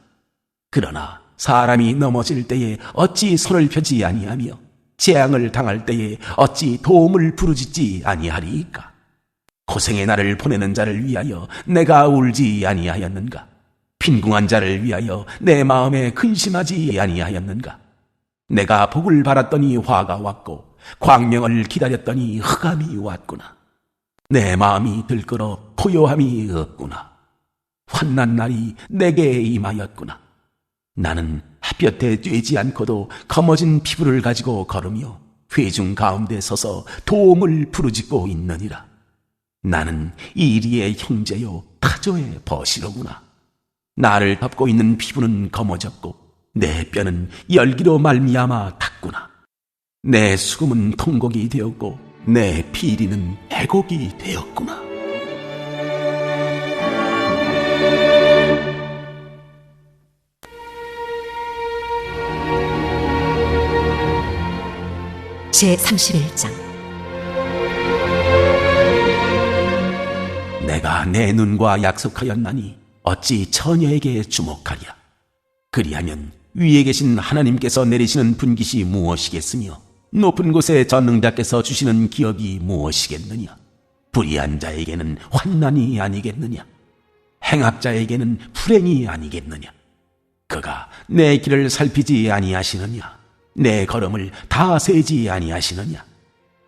그러나 사람이 넘어질 때에 어찌 손을 펴지 아니하며 재앙을 당할 때에 어찌 도움을 부르짖지 아니하리이까. 고생의 날을 보내는 자를 위하여 내가 울지 아니하였는가. 빈궁한 자를 위하여 내 마음에 근심하지 아니하였는가. 내가 복을 바랐더니 화가 왔고 광명을 기다렸더니 흑암이 왔구나. 내 마음이 들끓어 고요함이 없구나. 환난 날이 내게 임하였구나. 나는 햇볕에 쬐지 않고도 검어진 피부를 가지고 걸으며 회중 가운데 서서 도움을 부르짖고 있느니라. 나는 이리의 형제요 타조의 버시로구나. 나를 덮고 있는 피부는 검어졌고 내 뼈는 열기로 말미암아 탔구나. 내 수금은 통곡이 되었고 내 피리는 애곡이 되었구나. 제31장. 내가 내 눈과 약속하였나니 어찌 처녀에게 주목하랴. 그리하면 위에 계신 하나님께서 내리시는 분깃이 무엇이겠으며 높은 곳에 전능자께서 주시는 기업이 무엇이겠느냐. 불의한 자에게는 환난이 아니겠느냐. 행악자에게는 불행이 아니겠느냐. 그가 내 길을 살피지 아니하시느냐. 내 걸음을 다 세지 아니하시느냐.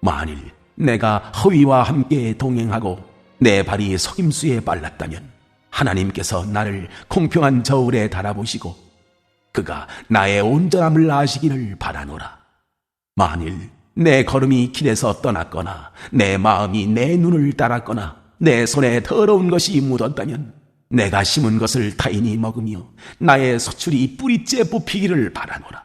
만일 내가 허위와 함께 동행하고 내 발이 속임수에 빨랐다면 하나님께서 나를 공평한 저울에 달아보시고 그가 나의 온전함을 아시기를 바라노라. 만일 내 걸음이 길에서 떠났거나 내 마음이 내 눈을 따랐거나 내 손에 더러운 것이 묻었다면 내가 심은 것을 타인이 먹으며 나의 소출이 뿌리째 뽑히기를 바라노라.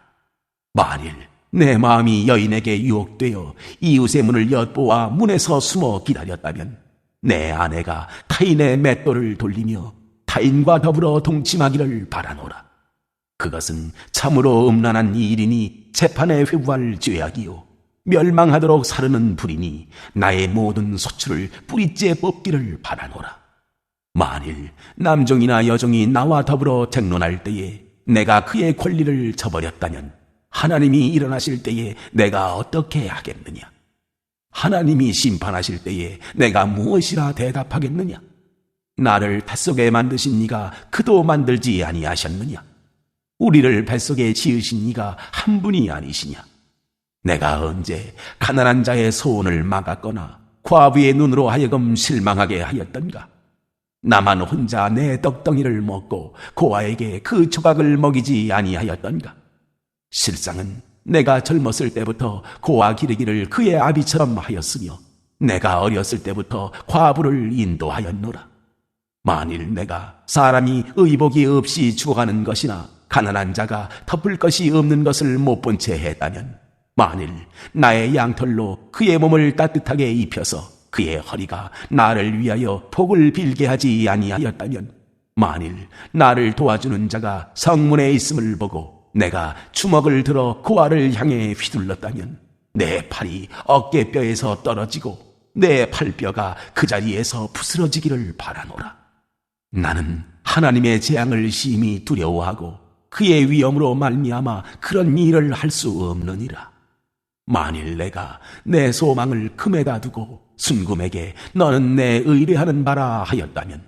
만일 내 마음이 여인에게 유혹되어 이웃의 문을 엿보아 문에서 숨어 기다렸다면 내 아내가 타인의 맷돌을 돌리며 타인과 더불어 동침하기를 바라노라. 그것은 참으로 음란한 일이니 재판에 회부할 죄악이요 멸망하도록 사르는 불이니 나의 모든 소출을 뿌리째 뽑기를 바라노라. 만일 남종이나 여종이 나와 더불어 쟁론할 때에 내가 그의 권리를 저버렸다면 하나님이 일어나실 때에 내가 어떻게 하겠느냐? 하나님이 심판하실 때에 내가 무엇이라 대답하겠느냐? 나를 뱃속에 만드신 이가 그도 만들지 아니하셨느냐? 우리를 뱃속에 지으신 이가 한 분이 아니시냐? 내가 언제 가난한 자의 소원을 막았거나 과부의 눈으로 하여금 실망하게 하였던가? 나만 혼자 내 떡덩이를 먹고 고아에게 그 조각을 먹이지 아니하였던가? 실상은 내가 젊었을 때부터 고아 기르기를 그의 아비처럼 하였으며 내가 어렸을 때부터 과부를 인도하였노라. 만일 내가 사람이 의복이 없이 죽어가는 것이나 가난한 자가 덮을 것이 없는 것을 못 본 채 했다면 만일 나의 양털로 그의 몸을 따뜻하게 입혀서 그의 허리가 나를 위하여 복을 빌게 하지 아니하였다면 만일 나를 도와주는 자가 성문에 있음을 보고 내가 주먹을 들어 고아를 향해 휘둘렀다면 내 팔이 어깨뼈에서 떨어지고 내 팔뼈가 그 자리에서 부스러지기를 바라노라. 나는 하나님의 재앙을 심히 두려워하고 그의 위엄으로 말미암아 그런 일을 할 수 없느니라. 만일 내가 내 소망을 금에다 두고 순금에게 너는 내 의뢰하는 바라 하였다면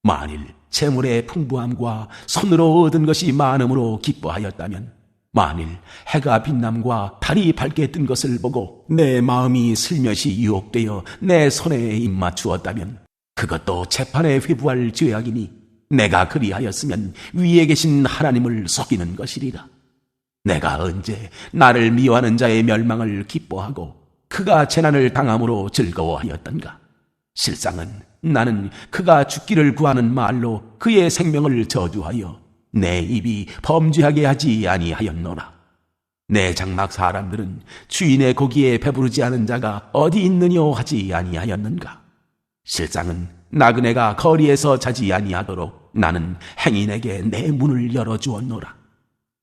만일 재물의 풍부함과 손으로 얻은 것이 많음으로 기뻐하였다면 만일 해가 빛남과 달이 밝게 뜬 것을 보고 내 마음이 슬며시 유혹되어 내 손에 입맞추었다면 그것도 재판에 회부할 죄악이니 내가 그리하였으면 위에 계신 하나님을 속이는 것이리라. 내가 언제 나를 미워하는 자의 멸망을 기뻐하고 그가 재난을 당함으로 즐거워하였던가. 실상은 나는 그가 죽기를 구하는 말로 그의 생명을 저주하여 내 입이 범죄하게 하지 아니하였노라. 내 장막 사람들은 주인의 고기에 배부르지 않은 자가 어디 있느뇨 하지 아니하였는가. 실상은 나그네가 거리에서 자지 아니하도록 나는 행인에게 내 문을 열어주었노라.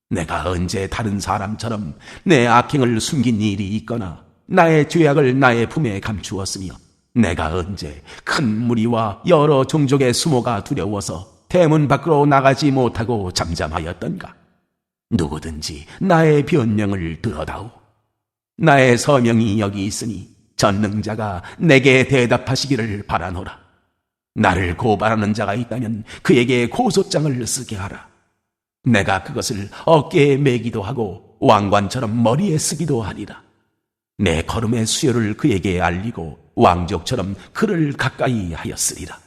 내가 언제 다른 사람처럼 내 악행을 숨긴 일이 있거나 나의 죄악을 나의 품에 감추었으며 내가 언제 큰 무리와 여러 종족의 수모가 두려워서 대문 밖으로 나가지 못하고 잠잠하였던가. 누구든지 나의 변명을 들어다오. 나의 서명이 여기 있으니 전능자가 내게 대답하시기를 바라노라. 나를 고발하는 자가 있다면 그에게 고소장을 쓰게 하라. 내가 그것을 어깨에 매기도 하고 왕관처럼 머리에 쓰기도 하리라. 내 걸음의 수요를 그에게 알리고 왕족처럼 그를 가까이 하였으리라.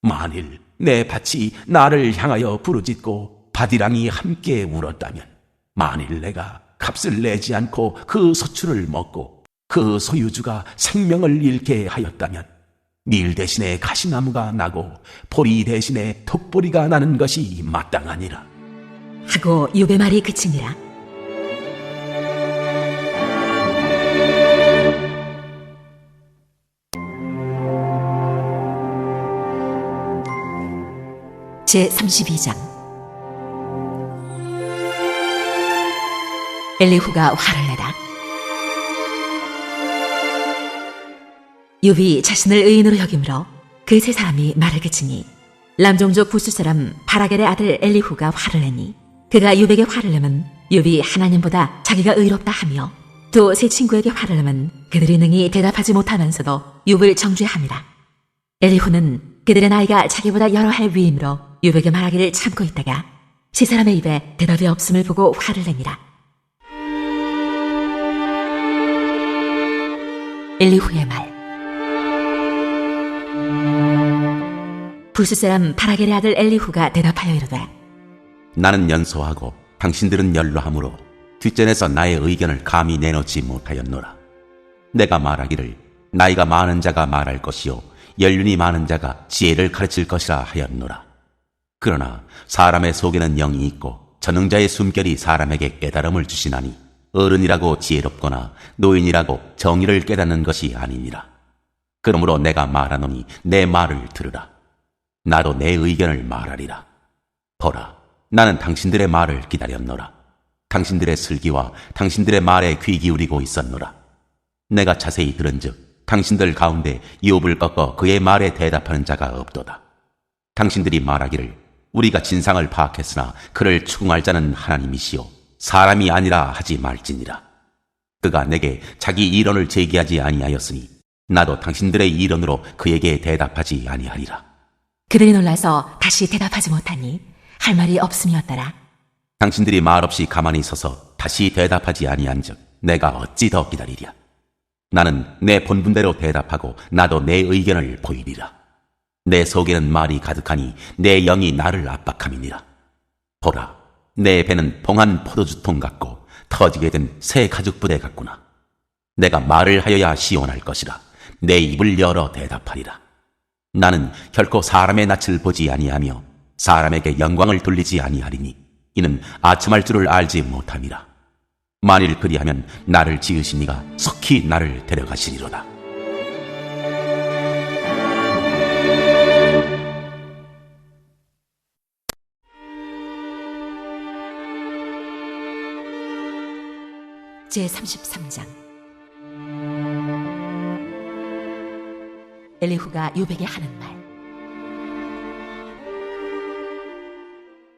만일 내 밭이 나를 향하여 부르짖고 바디랑이 함께 울었다면, 만일 내가 값을 내지 않고 그 소출을 먹고 그 소유주가 생명을 잃게 하였다면 밀 대신에 가시나무가 나고 보리 대신에 톡보리가 나는 것이 마땅하니라. 하고 욥의 말이 그치니라. 제32장. 엘리후가 화를 내다. 욥이 자신을 의인으로 여김으로 그 세 사람이 말을 그치니 람종족 부수 사람 바라겔의 아들 엘리후가 화를 내니 그가 욥에게 화를 내면 욥이 하나님보다 자기가 의롭다 하며 또 세 친구에게 화를 내면 그들이 능히 대답하지 못하면서도 욥을 정죄함이라. 엘리후는 그들의 나이가 자기보다 여러 해 위임으로 욥에게 말하기를 참고 있다가 세 사람의 입에 대답이 없음을 보고 화를 내니라. 엘리후의 말. 부스 사람 바라겔의 아들 엘리후가 대답하여 이르되, 나는 연소하고 당신들은 연로하므로 뒷전에서 나의 의견을 감히 내놓지 못하였노라. 내가 말하기를 나이가 많은 자가 말할 것이요 연륜이 많은 자가 지혜를 가르칠 것이라 하였노라. 그러나 사람의 속에는 영이 있고 전능자의 숨결이 사람에게 깨달음을 주시나니 어른이라고 지혜롭거나 노인이라고 정의를 깨닫는 것이 아니니라. 그러므로 내가 말하노니 내 말을 들으라. 나도 내 의견을 말하리라. 보라, 나는 당신들의 말을 기다렸노라. 당신들의 슬기와 당신들의 말에 귀 기울이고 있었노라. 내가 자세히 들은즉 당신들 가운데 욥을 꺾어 그의 말에 대답하는 자가 없도다. 당신들이 말하기를 우리가 진상을 파악했으나 그를 추궁할 자는 하나님이시요 사람이 아니라 하지 말지니라. 그가 내게 자기 이론을 제기하지 아니하였으니 나도 당신들의 이론으로 그에게 대답하지 아니하리라. 그들이 놀라서 다시 대답하지 못하니 할 말이 없음이었더라. 당신들이 말없이 가만히 서서 다시 대답하지 아니한즉 내가 어찌 더 기다리랴. 나는 내 본분대로 대답하고 나도 내 의견을 보이리라. 내 속에는 말이 가득하니 내 영이 나를 압박함이니라. 보라, 내 배는 봉한 포도주통 같고 터지게 된 새 가죽부대 같구나. 내가 말을 하여야 시원할 것이라. 내 입을 열어 대답하리라. 나는 결코 사람의 낯을 보지 아니하며 사람에게 영광을 돌리지 아니하리니 이는 아첨할 줄을 알지 못함이라. 만일 그리하면 나를 지으신 이가 속히 나를 데려가시리로다. 제33장. 엘리후가 욥에게 하는 말.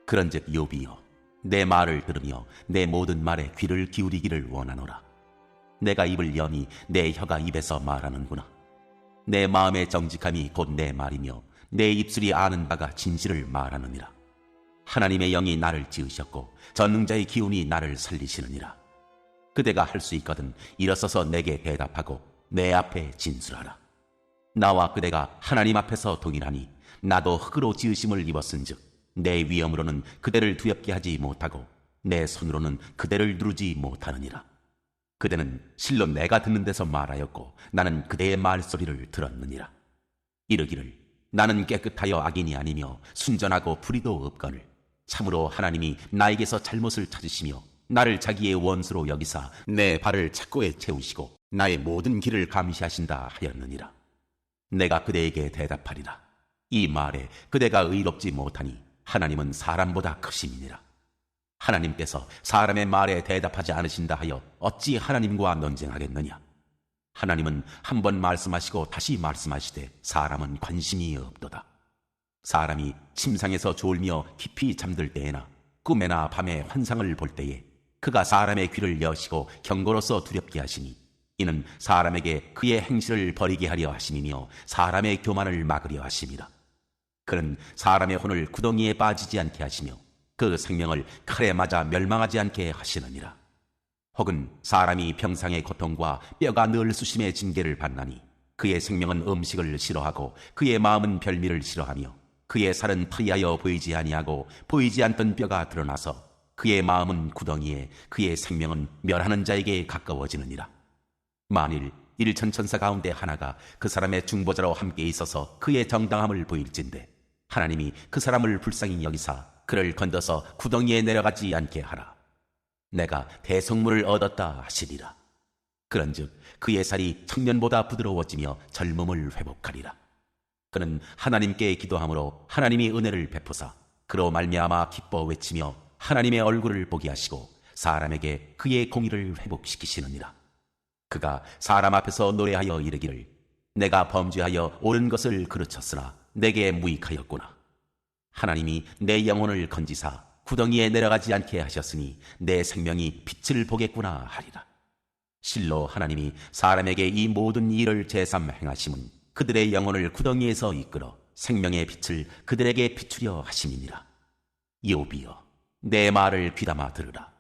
그런즉 욥이여, 내 말을 들으며 내 모든 말에 귀를 기울이기를 원하노라. 내가 입을 여니 내 혀가 입에서 말하는구나. 내 마음의 정직함이 곧 내 말이며 내 입술이 아는 바가 진실을 말하느니라. 하나님의 영이 나를 지으셨고 전능자의 기운이 나를 살리시느니라. 그대가 할 수 있거든 일어서서 내게 대답하고 내 앞에 진술하라. 나와 그대가 하나님 앞에서 동일하니 나도 흙으로 지으심을 입었은즉 내 위엄으로는 그대를 두렵게 하지 못하고 내 손으로는 그대를 누르지 못하느니라. 그대는 실로 내가 듣는 데서 말하였고 나는 그대의 말소리를 들었느니라. 이르기를 나는 깨끗하여 악인이 아니며 순전하고 불의도 없거늘 참으로 하나님이 나에게서 잘못을 찾으시며 나를 자기의 원수로 여기사 내 발을 착고에 채우시고 나의 모든 길을 감시하신다 하였느니라. 내가 그대에게 대답하리라. 이 말에 그대가 의롭지 못하니 하나님은 사람보다 크심이니라. 하나님께서 사람의 말에 대답하지 않으신다 하여 어찌 하나님과 논쟁하겠느냐. 하나님은 한 번 말씀하시고 다시 말씀하시되 사람은 관심이 없도다. 사람이 침상에서 졸며 깊이 잠들 때에나 꿈에나 밤에 환상을 볼 때에 그가 사람의 귀를 여시고 경고로서 두렵게 하시니 이는 사람에게 그의 행실을 버리게 하려 하심이며 사람의 교만을 막으려 하심이라. 그는 사람의 혼을 구덩이에 빠지지 않게 하시며 그 생명을 칼에 맞아 멸망하지 않게 하시느니라. 혹은 사람이 병상의 고통과 뼈가 늘 수심의 징계를 받나니 그의 생명은 음식을 싫어하고 그의 마음은 별미를 싫어하며 그의 살은 프리하여 보이지 아니하고 보이지 않던 뼈가 드러나서 그의 마음은 구덩이에 그의 생명은 멸하는 자에게 가까워지느니라. 만일 일천천사 가운데 하나가 그 사람의 중보자로 함께 있어서 그의 정당함을 보일진대 하나님이 그 사람을 불쌍히 여기사 그를 건져서 구덩이에 내려가지 않게 하라. 내가 대성물을 얻었다 하시리라. 그런즉 그의 살이 청년보다 부드러워지며 젊음을 회복하리라. 그는 하나님께 기도함으로 하나님이 은혜를 베푸사 그로 말미암아 기뻐 외치며 하나님의 얼굴을 보게 하시고 사람에게 그의 공의를 회복시키시느니라. 그가 사람 앞에서 노래하여 이르기를 내가 범죄하여 옳은 것을 그르쳤으나 내게 무익하였구나. 하나님이 내 영혼을 건지사 구덩이에 내려가지 않게 하셨으니 내 생명이 빛을 보겠구나 하리라. 실로 하나님이 사람에게 이 모든 일을 제삼 행하심은 그들의 영혼을 구덩이에서 이끌어 생명의 빛을 그들에게 비추려 하심이니라. 욥이여 내 말을 귀담아 들으라.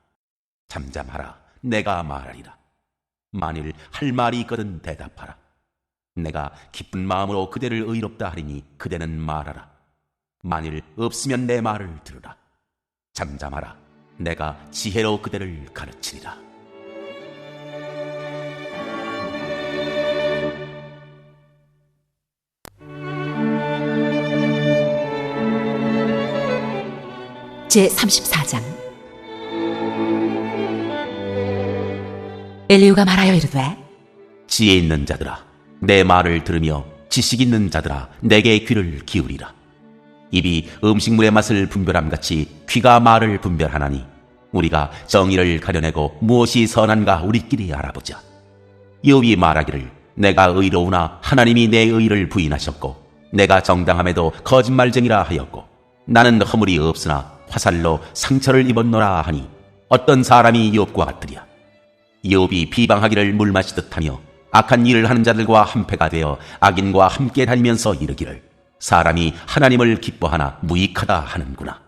잠잠하라 내가 말하리라. 만일 할 말이 있거든 대답하라. 내가 기쁜 마음으로 그대를 의롭다 하리니 그대는 말하라. 만일 없으면 내 말을 들으라. 잠잠하라 내가 지혜로 그대를 가르치리라. 제34장. 엘리후가 말하여 이르되 지혜 있는 자들아 내 말을 들으며 지식 있는 자들아 내게 귀를 기울이라. 입이 음식물의 맛을 분별함같이 귀가 말을 분별하나니 우리가 정의를 가려내고 무엇이 선한가 우리끼리 알아보자. 욥이 말하기를 내가 의로우나 하나님이 내 의를 부인하셨고 내가 정당함에도 거짓말쟁이라 하였고 나는 허물이 없으나 화살로 상처를 입었노라 하니 어떤 사람이 욥과 같으랴. 욥이 비방하기를 물 마시듯 하며 악한 일을 하는 자들과 한패가 되어 악인과 함께 다니면서 이르기를 사람이 하나님을 기뻐하나 무익하다 하는구나.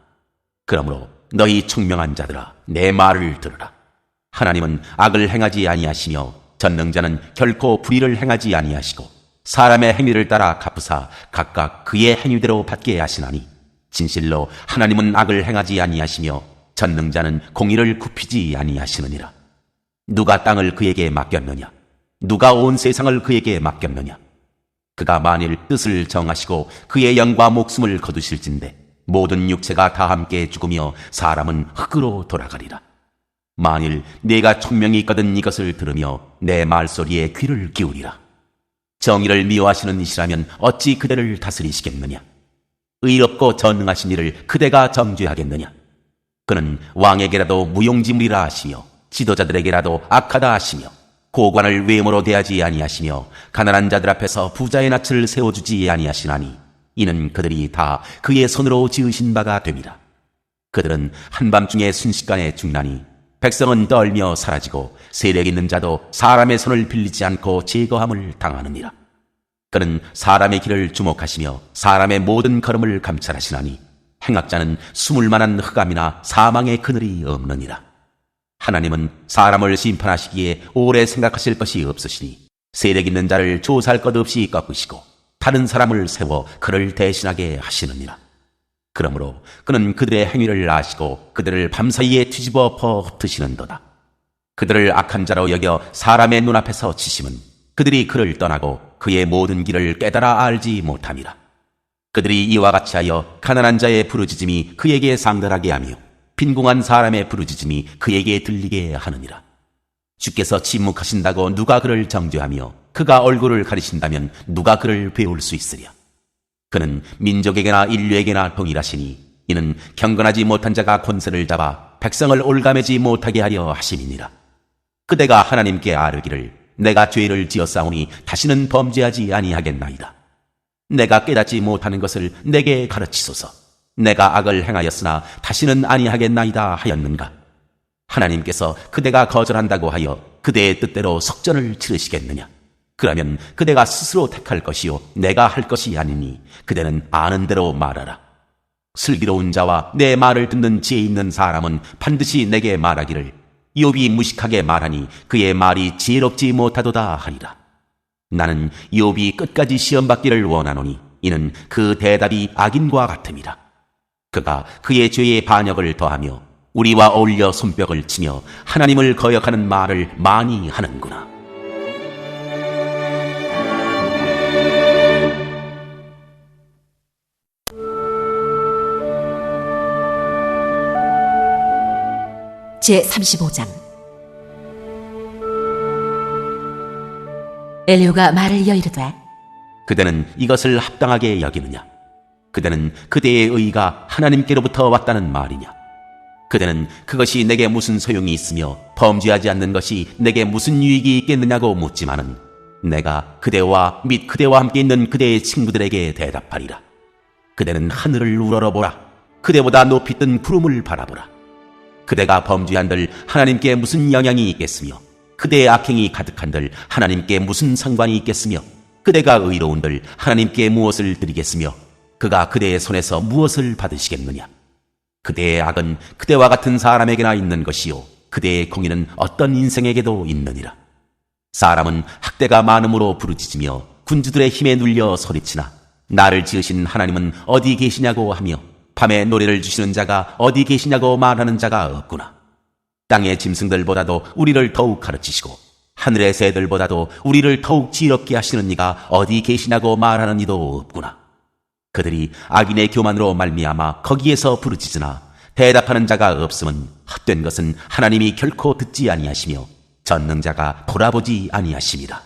그러므로 너희 총명한 자들아 내 말을 들으라. 하나님은 악을 행하지 아니하시며 전능자는 결코 불의를 행하지 아니하시고 사람의 행위를 따라 갚으사 각각 그의 행위대로 받게 하시나니 진실로 하나님은 악을 행하지 아니하시며 전능자는 공의를 굽히지 아니하시느니라. 누가 땅을 그에게 맡겼느냐? 누가 온 세상을 그에게 맡겼느냐? 그가 만일 뜻을 정하시고 그의 영과 목숨을 거두실진대 모든 육체가 다 함께 죽으며 사람은 흙으로 돌아가리라. 만일 네가 총명이 있거든 이것을 들으며 내 말소리에 귀를 기울이라. 정의를 미워하시는 이시라면 어찌 그대를 다스리시겠느냐? 의롭고 전능하신 이를 그대가 정죄하겠느냐? 그는 왕에게라도 무용지물이라 하시며 지도자들에게라도 악하다 하시며 고관을 외모로 대하지 아니하시며 가난한 자들 앞에서 부자의 낯을 세워주지 아니하시나니 이는 그들이 다 그의 손으로 지으신 바가 됨이라. 그들은 한밤중에 순식간에 죽나니 백성은 떨며 사라지고 세력 있는 자도 사람의 손을 빌리지 않고 제거함을 당하느니라. 그는 사람의 길을 주목하시며 사람의 모든 걸음을 감찰하시나니 행악자는 숨을 만한 흑암이나 사망의 그늘이 없느니라. 하나님은 사람을 심판하시기에 오래 생각하실 것이 없으시니 세력 있는 자를 조사할 것 없이 꺾으시고 다른 사람을 세워 그를 대신하게 하시느니라. 그러므로 그는 그들의 행위를 아시고 그들을 밤사이에 뒤집어 엎으시는도다. 그들을 악한 자로 여겨 사람의 눈앞에서 치심은 그들이 그를 떠나고 그의 모든 길을 깨달아 알지 못함이라. 그들이 이와 같이 하여 가난한 자의 부르짖음이 그에게 상달하게 하며 빈궁한 사람의 부르짖음이 그에게 들리게 하느니라. 주께서 침묵하신다고 누가 그를 정죄하며 그가 얼굴을 가리신다면 누가 그를 배울 수 있으랴. 그는 민족에게나 인류에게나 동일하시니 이는 경건하지 못한 자가 권세를 잡아 백성을 올가매지 못하게 하려 하심이니라. 그대가 하나님께 아뢰기를 내가 죄를 지었사오니 다시는 범죄하지 아니하겠나이다. 내가 깨닫지 못하는 것을 내게 가르치소서. 내가 악을 행하였으나 다시는 아니하겠나이다 하였는가? 하나님께서 그대가 거절한다고 하여 그대의 뜻대로 속전을 치르시겠느냐? 그러면 그대가 스스로 택할 것이요 내가 할 것이 아니니 그대는 아는 대로 말하라. 슬기로운 자와 내 말을 듣는 지혜 있는 사람은 반드시 내게 말하기를 욥이 무식하게 말하니 그의 말이 지혜롭지 못하도다 하리라. 나는 욥이 끝까지 시험받기를 원하노니 이는 그 대답이 악인과 같음이라. 그가 그의 죄의 반역을 더하며 우리와 어울려 손뼉을 치며 하나님을 거역하는 말을 많이 하는구나. 제35장. 엘리후가 말을 이어 이르되 그대는 이것을 합당하게 여기느냐? 그대는 그대의 의가 하나님께로부터 왔다는 말이냐? 그대는 그것이 내게 무슨 소용이 있으며 범죄하지 않는 것이 내게 무슨 유익이 있겠느냐고 묻지만은 내가 그대와 및 그대와 함께 있는 그대의 친구들에게 대답하리라. 그대는 하늘을 우러러보라. 그대보다 높이 뜬 구름을 바라보라. 그대가 범죄한들 하나님께 무슨 영향이 있겠으며 그대의 악행이 가득한들 하나님께 무슨 상관이 있겠으며 그대가 의로운들 하나님께 무엇을 드리겠으며 그가 그대의 손에서 무엇을 받으시겠느냐? 그대의 악은 그대와 같은 사람에게나 있는 것이요 그대의 공의는 어떤 인생에게도 있느니라. 사람은 학대가 많음으로 부르짖으며 군주들의 힘에 눌려 소리치나 나를 지으신 하나님은 어디 계시냐고 하며 밤에 노래를 주시는 자가 어디 계시냐고 말하는 자가 없구나. 땅의 짐승들보다도 우리를 더욱 가르치시고 하늘의 새들보다도 우리를 더욱 지혜롭게 하시는 이가 어디 계시냐고 말하는 이도 없구나. 그들이 악인의 교만으로 말미암아 거기에서 부르짖으나 대답하는 자가 없음은 헛된 것은 하나님이 결코 듣지 아니하시며 전능자가 돌아보지 아니하심이라.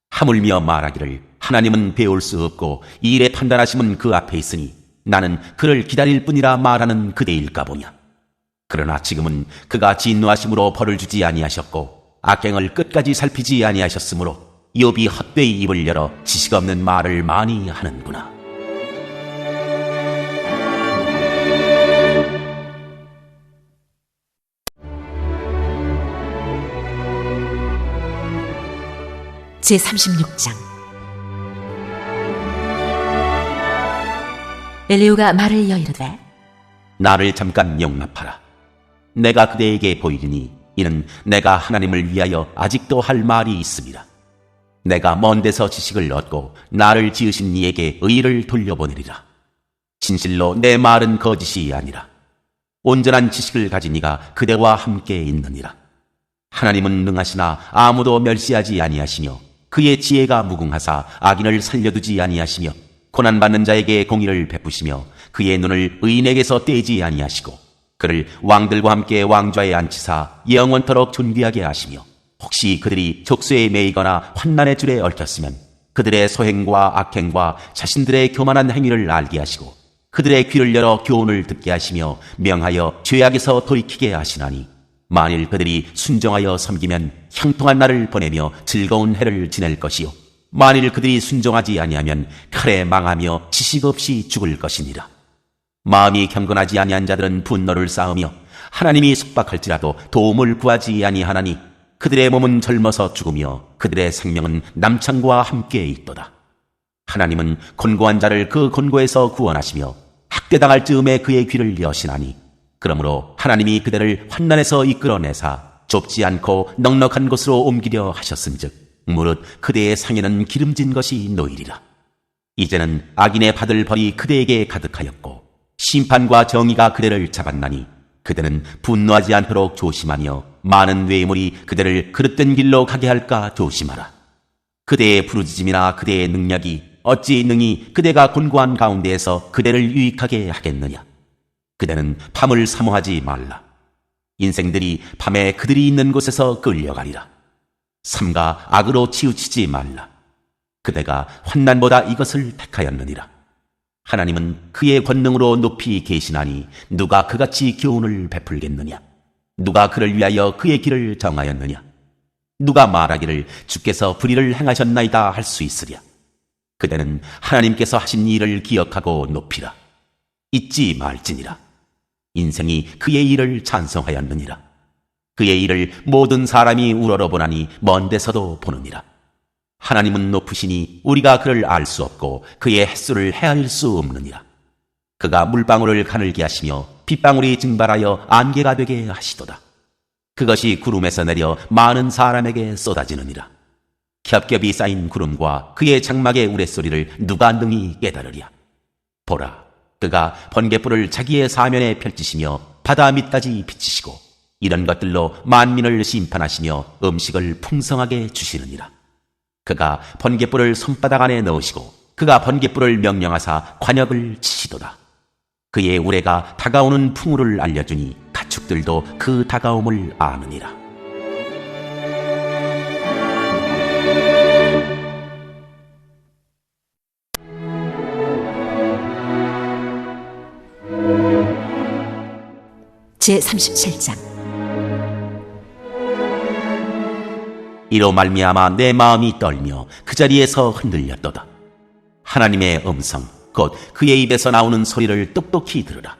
하물며 말하기를 하나님은 배울 수 없고 이 일의 판단하심은 그 앞에 있으니 나는 그를 기다릴 뿐이라 말하는 그대일까 보냐. 그러나 지금은 그가 진노하심으로 벌을 주지 아니하셨고 악행을 끝까지 살피지 아니하셨으므로 욥이 헛되이 입을 열어 지식 없는 말을 많이 하는구나. 제36장. 엘리후가 말을 이어 이르되 나를 잠깐 용납하라. 내가 그대에게 보이리니 이는 내가 하나님을 위하여 아직도 할 말이 있습니다. 내가 먼 데서 지식을 얻고 나를 지으신 이에게 의를 돌려보내리라. 진실로 내 말은 거짓이 아니라 온전한 지식을 가진 이가 그대와 함께 있느니라. 하나님은 능하시나 아무도 멸시하지 아니하시며 그의 지혜가 무궁하사 악인을 살려두지 아니하시며 고난받는 자에게 공의를 베푸시며 그의 눈을 의인에게서 떼지 아니하시고 그를 왕들과 함께 왕좌에 앉히사 영원토록 존귀하게 하시며 혹시 그들이 족쇄에 매이거나 환난의 줄에 얽혔으면 그들의 소행과 악행과 자신들의 교만한 행위를 알게 하시고 그들의 귀를 열어 교훈을 듣게 하시며 명하여 죄악에서 돌이키게 하시나니 만일 그들이 순종하여 섬기면 형통한 날을 보내며 즐거운 해를 지낼 것이요 만일 그들이 순종하지 아니하면 칼에 망하며 지식 없이 죽을 것이니라. 마음이 경건하지 아니한 자들은 분노를 쌓으며 하나님이 속박할지라도 도움을 구하지 아니하나니 그들의 몸은 젊어서 죽으며 그들의 생명은 남창과 함께 있도다. 하나님은 곤고한 자를 그 곤고에서 구원하시며 학대당할 즈음에 그의 귀를 여시나니 그러므로 하나님이 그대를 환난에서 이끌어내사 좁지 않고 넉넉한 곳으로 옮기려 하셨은즉 무릇 그대의 상에는 기름진 것이 놓이리라. 이제는 악인의 받을 벌이 그대에게 가득하였고 심판과 정의가 그대를 잡았나니 그대는 분노하지 않도록 조심하며 많은 외물이 그대를 그릇된 길로 가게 할까 조심하라. 그대의 부르짖음이나 그대의 능력이 어찌 능히 그대가 곤고한 가운데에서 그대를 유익하게 하겠느냐. 그대는 밤을 사모하지 말라. 인생들이 밤에 그들이 있는 곳에서 끌려가리라. 삼가 악으로 치우치지 말라. 그대가 환난보다 이것을 택하였느니라. 하나님은 그의 권능으로 높이 계시나니 누가 그같이 교훈을 베풀겠느냐. 누가 그를 위하여 그의 길을 정하였느냐. 누가 말하기를 주께서 불의를 행하셨나이다 할 수 있으랴. 그대는 하나님께서 하신 일을 기억하고 높이라. 잊지 말지니라. 인생이 그의 일을 찬송하였느니라. 그의 일을 모든 사람이 우러러보나니 먼 데서도 보느니라. 하나님은 높으시니 우리가 그를 알 수 없고 그의 햇술을 헤아릴 수 없느니라. 그가 물방울을 가늘게 하시며 빗방울이 증발하여 안개가 되게 하시도다. 그것이 구름에서 내려 많은 사람에게 쏟아지느니라. 겹겹이 쌓인 구름과 그의 장막의 우레소리를 누가 능히 깨달으랴. 보라, 그가 번갯불을 자기의 사면에 펼치시며 바다 밑까지 비치시고 이런 것들로 만민을 심판하시며 음식을 풍성하게 주시느니라. 그가 번갯불을 손바닥 안에 넣으시고 그가 번갯불을 명령하사 관역을 치시도다. 그의 우레가 다가오는 풍우를 알려주니 가축들도 그 다가옴을 아느니라. 제37장. 이로 말미암아 내 마음이 떨며 그 자리에서 흔들렸도다. 하나님의 음성 곧 그의 입에서 나오는 소리를 똑똑히 들으라.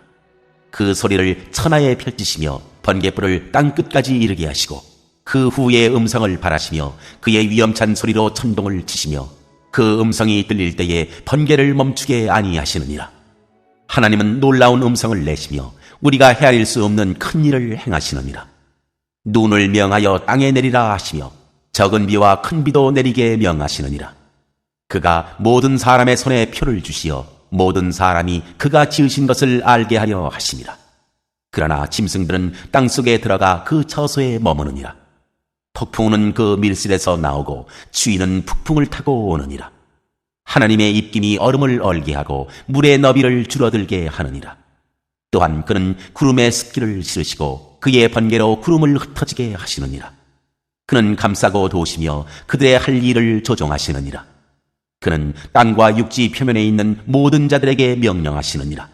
그 소리를 천하에 펼치시며 번갯불을 땅끝까지 이르게 하시고 그 후의 음성을 바라시며 그의 위엄찬 소리로 천둥을 치시며 그 음성이 들릴 때에 번개를 멈추게 아니하시느니라. 하나님은 놀라운 음성을 내시며 우리가 헤아릴 수 없는 큰 일을 행하시느니라. 눈을 명하여 땅에 내리라 하시며 적은 비와 큰 비도 내리게 명하시느니라. 그가 모든 사람의 손에 표를 주시어 모든 사람이 그가 지으신 것을 알게 하려 하심이라. 그러나 짐승들은 땅속에 들어가 그 처소에 머무느니라. 폭풍우는 그 밀실에서 나오고 추위는 북풍을 타고 오느니라. 하나님의 입김이 얼음을 얼게 하고 물의 너비를 줄어들게 하느니라. 또한 그는 구름에 습기를 실으시고 그의 번개로 구름을 흩어지게 하시느니라. 그는 감싸고 도우시며 그들의 할 일을 조종하시느니라. 그는 땅과 육지 표면에 있는 모든 자들에게 명령하시느니라.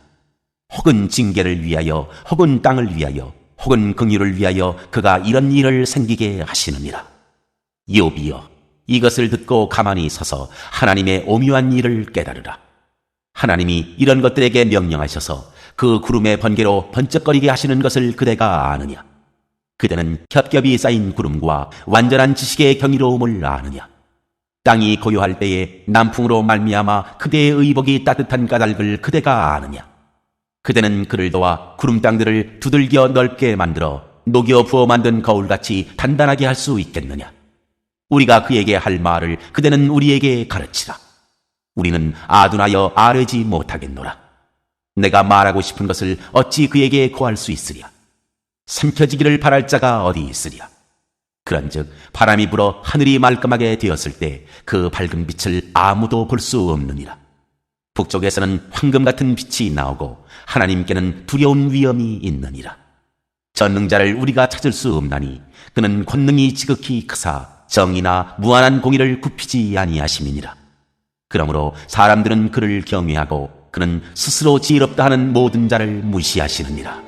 혹은 징계를 위하여 혹은 땅을 위하여 혹은 긍휼을 위하여 그가 이런 일을 생기게 하시느니라. 욥이여, 이것을 듣고 가만히 서서 하나님의 오묘한 일을 깨달으라. 하나님이 이런 것들에게 명령하셔서 그 구름의 번개로 번쩍거리게 하시는 것을 그대가 아느냐? 그대는 겹겹이 쌓인 구름과 완전한 지식의 경이로움을 아느냐? 땅이 고요할 때에 남풍으로 말미암아 그대의 의복이 따뜻한 까닭을 그대가 아느냐? 그대는 그를 도와 구름 땅들을 두들겨 넓게 만들어 녹여 부어 만든 거울같이 단단하게 할 수 있겠느냐? 우리가 그에게 할 말을 그대는 우리에게 가르치라. 우리는 아둔하여 아뢰지 못하겠노라. 내가 말하고 싶은 것을 어찌 그에게 고할 수 있으랴? 삼켜지기를 바랄 자가 어디 있으랴? 그런즉 바람이 불어 하늘이 말끔하게 되었을 때 그 밝은 빛을 아무도 볼 수 없느니라. 북쪽에서는 황금 같은 빛이 나오고 하나님께는 두려운 위엄이 있느니라. 전능자를 우리가 찾을 수 없나니 그는 권능이 지극히 크사 정의나 무한한 공의를 굽히지 아니하심이니라. 그러므로 사람들은 그를 경외하고 그는 스스로 지혜롭다 하는 모든 자를 무시하시느니라.